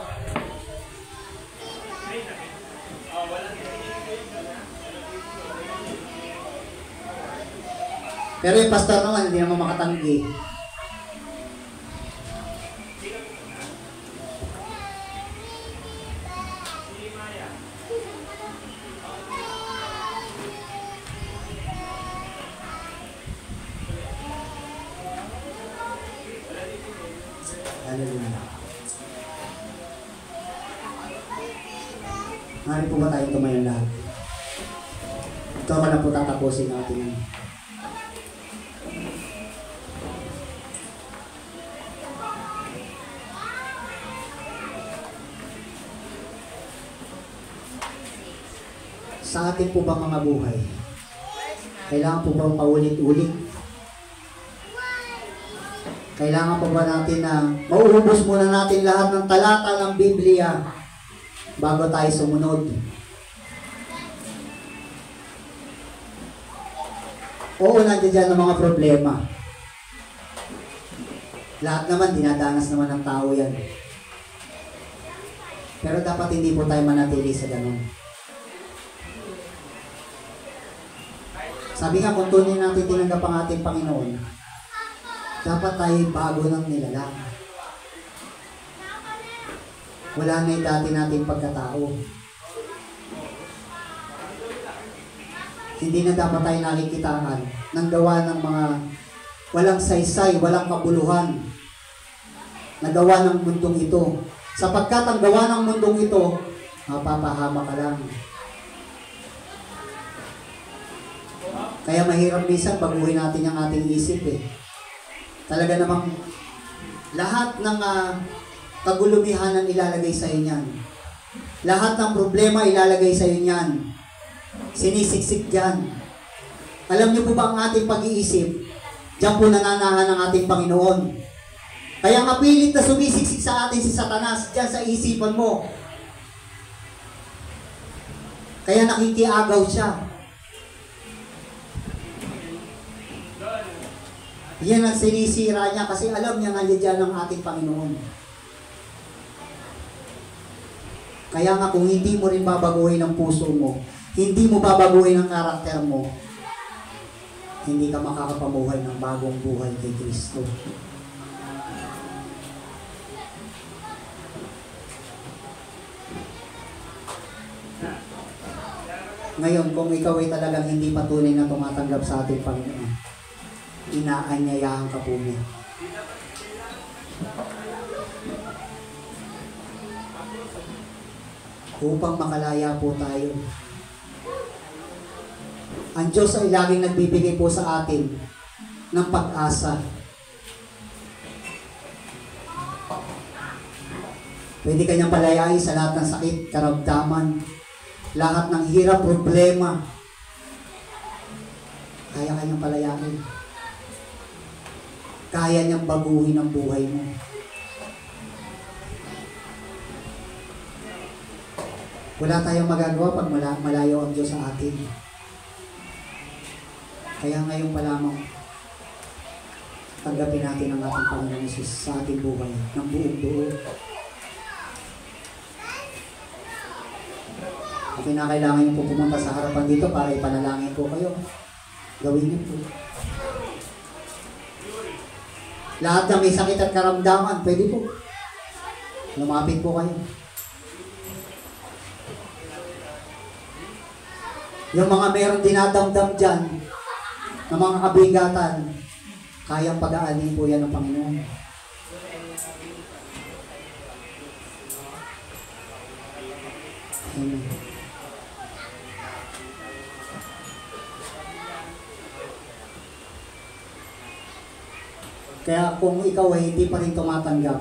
Pero yung pastor naman, hindi naman makatanggi. Hallelujah. Maaari po ba tayong tumayo lahat? Ito ka na po tatapusin natin. Sa atin po ba mga buhay, kailangan po bang paulit-ulit? Kailangan pa ba natin na mauubos muna natin lahat ng talata ng Biblia bago tayo sumunod? Oo, nandiyan dyan ang mga problema. Lahat naman, dinadanas naman ng tao yan. Pero dapat hindi po tayo manatili sa ganun. Sabi nga, kung tunay natin tinanggap ang ating Panginoon, dapat tayo bago ng nilalang. Wala na yung dati nating pagkatao. Hindi na dapat tayo nakikitaan ng gawa ng mga walang saysay, walang kabuluhan na gawa ng mundong ito. Sapagkat ang gawa ng mundong ito, mapapahama ka lang. Kaya mahirap minsan baguhin natin ang ating isip eh. Talaga namang lahat ng kagulumihanan ilalagay sa iyo niyan. Lahat ng problema ilalagay sa iyo niyan. Sinisiksik dyan. Alam niyo po ba ang ating pag-iisip? Diyan po nananahan ang ating Panginoon. Kaya nga pilit na sumisiksik sa atin si Satanas dyan sa isipan mo. Kaya nakikiagaw siya. Yan ang sinisira niya kasi alam niya nandiyan ang ating Panginoon. Kaya nga kung hindi mo rin babaguhin ang puso mo, hindi mo babaguhin ang karakter mo, hindi ka makakapamuhay ng bagong buhay kay Kristo. Ngayon, kung ikaw ay talagang hindi patunay na tumatanggap sa ating Panginoon, inaanyayahan ka po niya. Upang makalaya po tayo. Ang Diyos ay laging nagbibigay po sa atin ng pag-asa. Pwede kanyang palayain sa lahat ng sakit, karamdaman, lahat ng hirap, problema. Kaya kanyang palayain. Kaya niyang baguhin ang buhay mo. Wala tayong magagawa pag malayo ang Diyos sa atin. Kaya ngayon pa lamang, tanggapin natin ang ating Panginoon Jesus sa ating buhay ng buong buo. Kung kinakailangan niyo po pumunta sa harapan dito para ipanalangin po kayo, gawin niyo po. Lahat na may sakit at karamdaman, pwede po. Lumapit po kayo. Yung mga meron dinadamdam dyan, na mga kabigatan, kayang pag-aanin po yan ng Panginoon. Amen. Kaya kung ikaw ay hindi pa rin tumatanggap,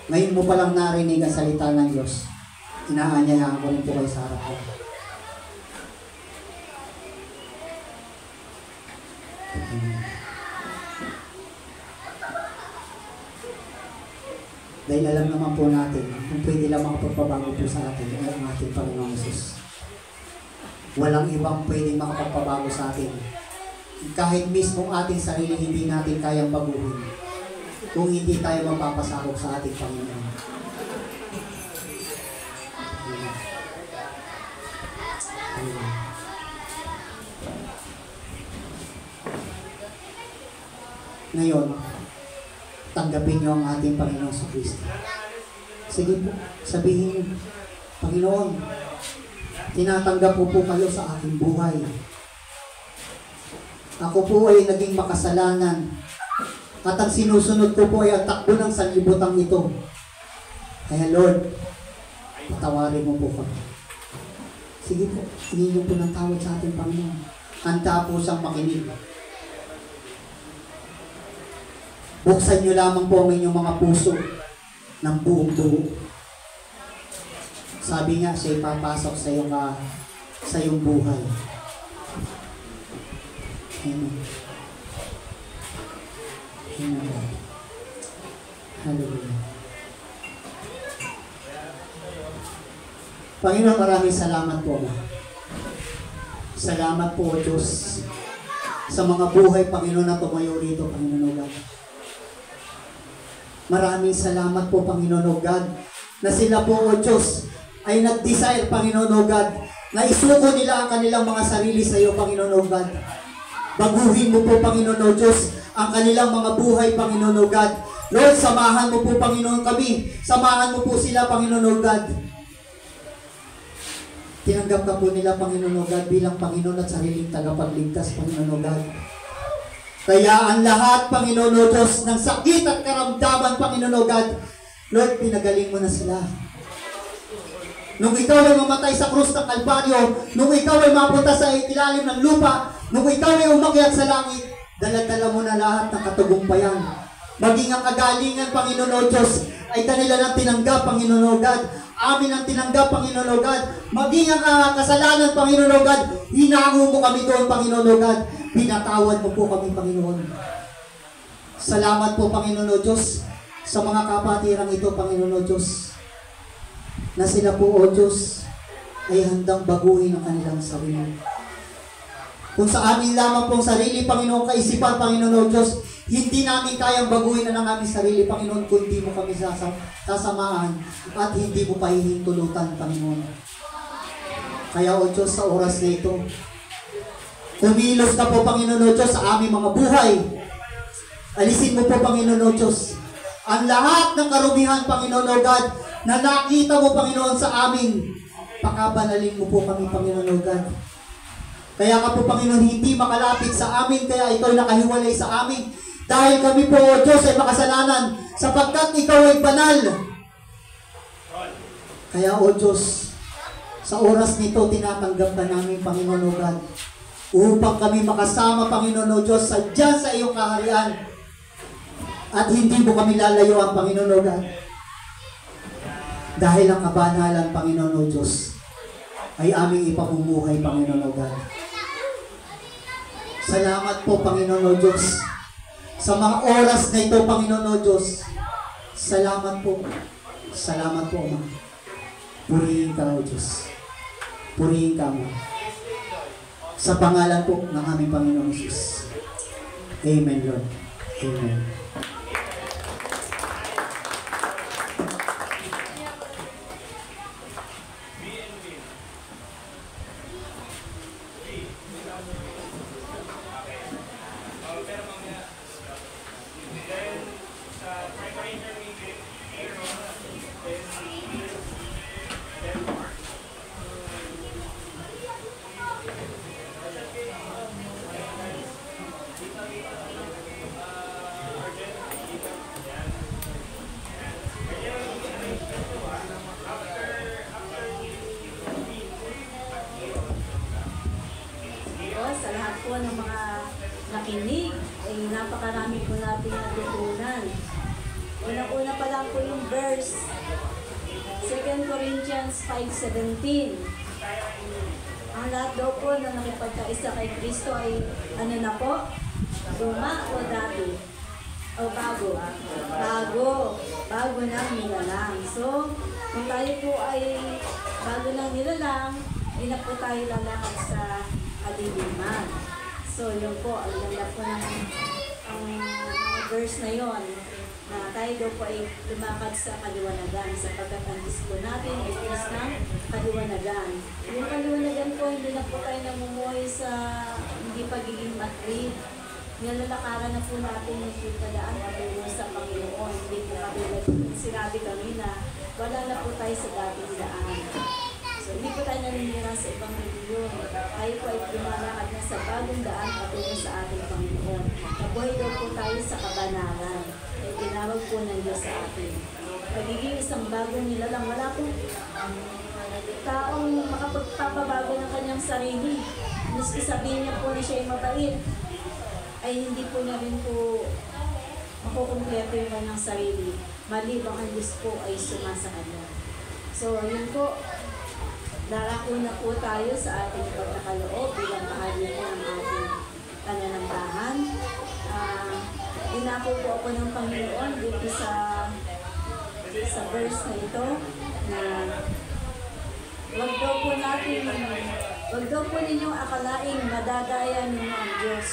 ngayon mo palang narinig ang salita ng Diyos, inaanyayahan ko rin po kayo sa harap ko. Dahil alam naman po natin, kung pwede lang makapagpabago po sa atin, ay ang ating Panginoong Jesus. Walang ibang pwedeng makapagpabago sa atin. Kahit mismo ating sarili hindi natin kayang baguhin kung hindi tayo mapapasakop sa ating Panginoon. Ngayon, tanggapin niyo ang ating Panginoon sa Kristo. Sige po, sabihin, Panginoon, tinatanggap po kayo sa aking buhay. Ako po ay naging makasalanan at ang sinusunod ko po ay ang takbo ng sanlibutan ito. Kaya Lord, patawarin mo po kami. Sige po, hingin niyo po ng tawad sa ating Panginoon. Handa po siyang makinig. Buksan niyo lamang po ang inyong mga puso ng buong buo. Sabi nga, siya papasok sa iyong sa iyong buhay. Amen. Amen. Hallelujah. Panginoon, maraming salamat po, Ama. Salamat po, Diyos, sa mga buhay, Panginoon, na tumayo rito, Panginoon, O God. Maraming salamat po, Panginoon, O God, na sila po, O Diyos, ay nag-desire, Panginoon, O God, na isuko nila ang kanilang mga sarili sa iyo, Panginoon, O God. Baguhin mo po, Panginoon, O Diyos, ang kanilang mga buhay, Panginoon, O God. Lord, samahan mo po, Panginoon, kami. Samahan mo po sila, Panginoon, O God. Tinanggap ka po nila, Panginoon, O God, bilang Panginoon at sariling tagapagligtas, Panginoon, O God. Kaya ang lahat, Panginoon, O Diyos, ng sakit at karamdaman, Panginoon, O God, Lord, pinagaling mo na sila. Nung ikaw ay mamatay sa krus ng Kalbaryo, nung ikaw ay mapunta sa ilalim ng lupa, nung ikaw ay umakyat sa langit, dala-dala mo na lahat ng katagumpayan. Maging ang kagalingan, Panginoon, O Diyos, ay kanila nang tinanggap, Panginoon, O God. Amin ang tinanggap, Panginoon, O God. Maging ang kasalanan, Panginoon, O God, hinango mo kami doon, Panginoon, O God. Pinatawad mo po kami, Panginoon. Salamat po, Panginoon, O Diyos, sa mga kapatirang ito, Panginoon, O Diyos, na sila po, O Diyos, ay handang baguhin ang kanilang sarili. Kung sa amin lamang pong sarili, Panginoon, kaisipan, Panginoon, O Diyos, hindi namin kayang baguhin na ng aming sarili, Panginoon, kundi mo kami sasamahan at hindi mo pahihintulutan, Panginoon. Kaya, O Diyos, sa oras na ito, kumilos ka po, Panginoon, O Diyos, sa aming mga buhay. Alisin mo po, Panginoon, O Diyos, ang lahat ng karumihan, Panginoon, O God, na nakita mo, Panginoon, sa amin. Pakabanalin mo po kami, Panginoon, O God. Kaya ka po, Panginoon, hindi makalapit sa amin, kaya ikaw nakahiwalay sa amin. Dahil kami po, O Diyos, ay makasalanan, sapagkat ikaw ay banal. Kaya, O Diyos, sa oras nito, tinatanggap na namin, Panginoon, O God, upang kami makasama, Panginoon, O Diyos, dyan sa iyong kaharian. At hindi mo kami lalayuan, Panginoon, O God. Dahil ang kabanalan, Panginoon, O Diyos, ay aming ipamumuhay, Panginoon, O God. Salamat po, Panginoon, O Diyos, sa mga oras na ito, Panginoon, O Diyos. Salamat po. Salamat po, Ama. Purihin ka, O Diyos. Purihin ka, Ama. Sa pangalan po ng aming Panginoon Jesus. Amen, Lord. Amen. Sa lahat po ng mga nakinig, ay napakarami po natin natutunan. Unang-una pa lang po yung verse, 2 Corinthians 5:17. Ang lahat daw po na nakipagkaisa kay Kristo ay ano na po? Luma o dati? O bago? Bago ng nilalang. So, kung tayo po ay bago ng nilalang, hindi na po tayo lalakad sa kadiliman. So, yun po, ang ganda po ng mga verse na yon, na tayo daw po ay lumakad sa kaliwanagan sapagkat ang Diyos po natin ay Diyos ng kaliwanagan. Yung kaliwanagan po, hindi na po tayo namumuhay sa hindi pagiging matrid. Nilalakaran na po natin yung pagkadaan patungo sa Panginoon. Hindi po katulad sinabi kami na wala na po tayo sa dating daan. So, hindi po tayo naninira sa ibang reliyon. Tayo po ay lumalakad na sa bagong daan patungo sa ating Panginoon. Nabuhay daw po tayo sa kabanalan. Ay tinawag po ng Diyos sa atin. Pagiging isang bagong nilalang, wala po taong makapagpapabago ng kanyang sarili. Maski sabihin niya po na siya ay mabait, ay hindi po niya rin po makukumpleto yung kanyang sarili. Malibang ang Diyos po ay sumasa kanya. So, yun po. darako na po tayo sa ating pagkakaloob bilang bahagi po ng ating pananambahan. Dinako po ako ng Panginoon dito sa verse na ito na wag daw po ninyong akalaing madadaya ninyo ang Diyos.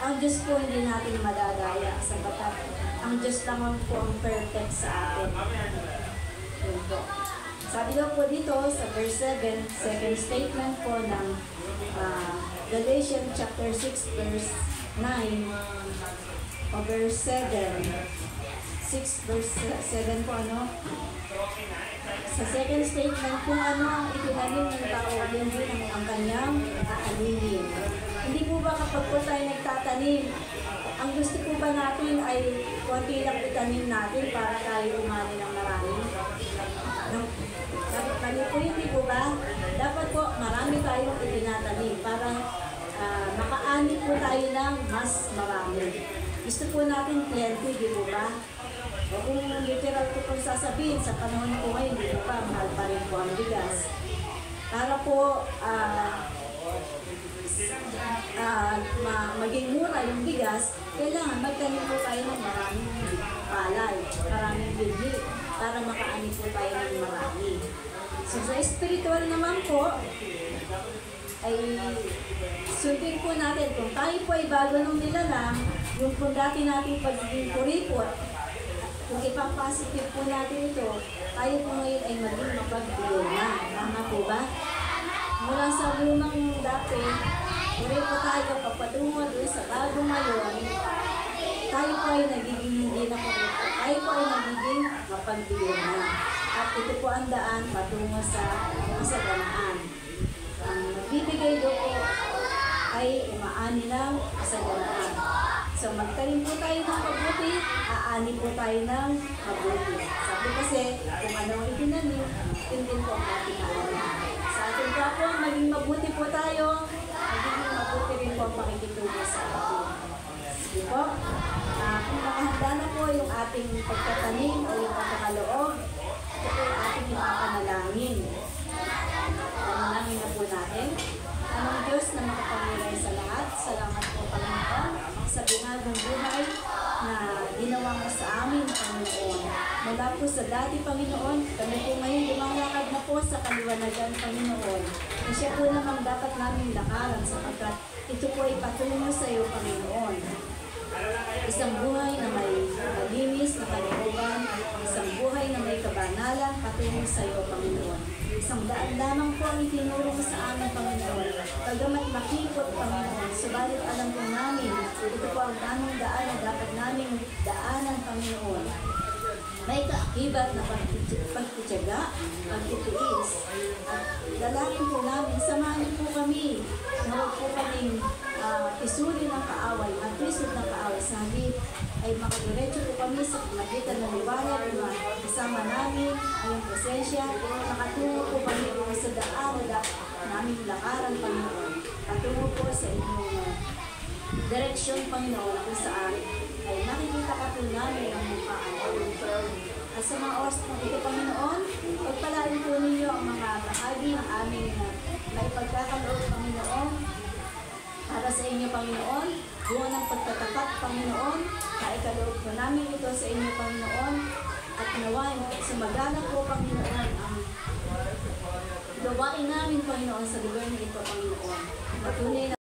Ang Diyos po hindi natin madadaya sapagat ang Diyos lamang po ang perfect sa atin. Yun po. Sabi daw po dito sa verse 7, second statement po ng Galatians chapter 6 verse 9 o verse 7. 6 verse 7 po sa second statement, kung ano ang itinanim ng tao, yun din ang kanyang aanihin. Hindi po ba kapag po tayo nagtatanim, ang gusto po ba natin ay konti lang itanim natin para tayo umani ng marami? Kami po hindi po ba? Dapat po marami tayong itinatanim para makaani po tayo ng mas marami. Gusto po natin plenty, di po ba? O kung literal ko pong sasabihin, sa panahon ko ngayon, di ba, mahal pa rin po ang bigas. Para po maging mura yung bigas, kailangan magtanim po tayo ng maraming palay, maraming bibli, para makaani po tayo ng marami. So sa spiritual naman po, ay sundin po natin, kung tayo po ay bago nung nilalang, yung kung dati natin pagiging kuripot, kung ipang-positive po natin ito, tayo po ngayon ay maging mapagbiyo na. Tama po ba? Mula sa lumang dati, puri po tayo papatungo doon sa bago ngayon, tayo po ay nagiging hindi na kuripot. Tayo po ay nagiging mapagbiyo na. At ito po ang daan patungo sa kasaganaan. Ang nagbibigay doon po ay umaani ng kasaganaan. So magtanim po tayo ng mabuti, aani po tayo ng mabuti. Sabi kasi, kung ano ang itinanim, yun din po ang ating aani. Sa ating kapwa, maging mabuti po tayo, magiging mabuti rin po ang pakikitungo sa atin. Sige po, kung nakahanda na po yung ating pagtatanim o yung pagkakaloob, ito po yung ating ipapanalangin. Panalangin na po natin. Amang Diyos na makapangyarihan sa lahat, salamat po Panginoon sa binagong buhay na ginawa mo sa amin, Panginoon. Mula po sa dati, Panginoon, kami po ngayon lumalakad na po sa kaliwanagan, Panginoon. Na siya po namang dapat namin lakaran sapagkat ito po ay patungo sa iyo, Panginoon. Isang buhay na may malinis na kalooban, isang buhay na may kabanalan patungo sa iyo, Panginoon. Isang daan lamang po ang itinuro mo sa amin, Panginoon. Bagamat makipot, Panginoon, subalit alam po namin, ito po ang tamang daan na dapat namin daanan, Panginoon. May kaakibat na pagtitiyaga, pagtitiis. At dalangin po namin, samahan po kami. Na huwag po kaming isuli ng kaaway, at twisod ng kaaway. Sabi ay makadiretso po kami sa magitan ng liwanag na kasama namin ang presensya. Nakatungo po kami sa daan na namin lakaran, Panginoon. Patungo po sa inyong direksyon, Panginoon, kung saan ay nakikita ka po namin ang mukhaan. At sa mga oras ng ito, Panginoon, pagpalain po ninyo ang mga bahagi ng aming maipagkakaloob, Panginoon, para sa inyo, Panginoon, buwan ng pagtatapat, Panginoon, naikaloob po namin ito sa inyo, Panginoon, at nawain, sumagana po, Panginoon, ang gawain namin, Panginoon, sa lugar na ito, Panginoon. Patunay na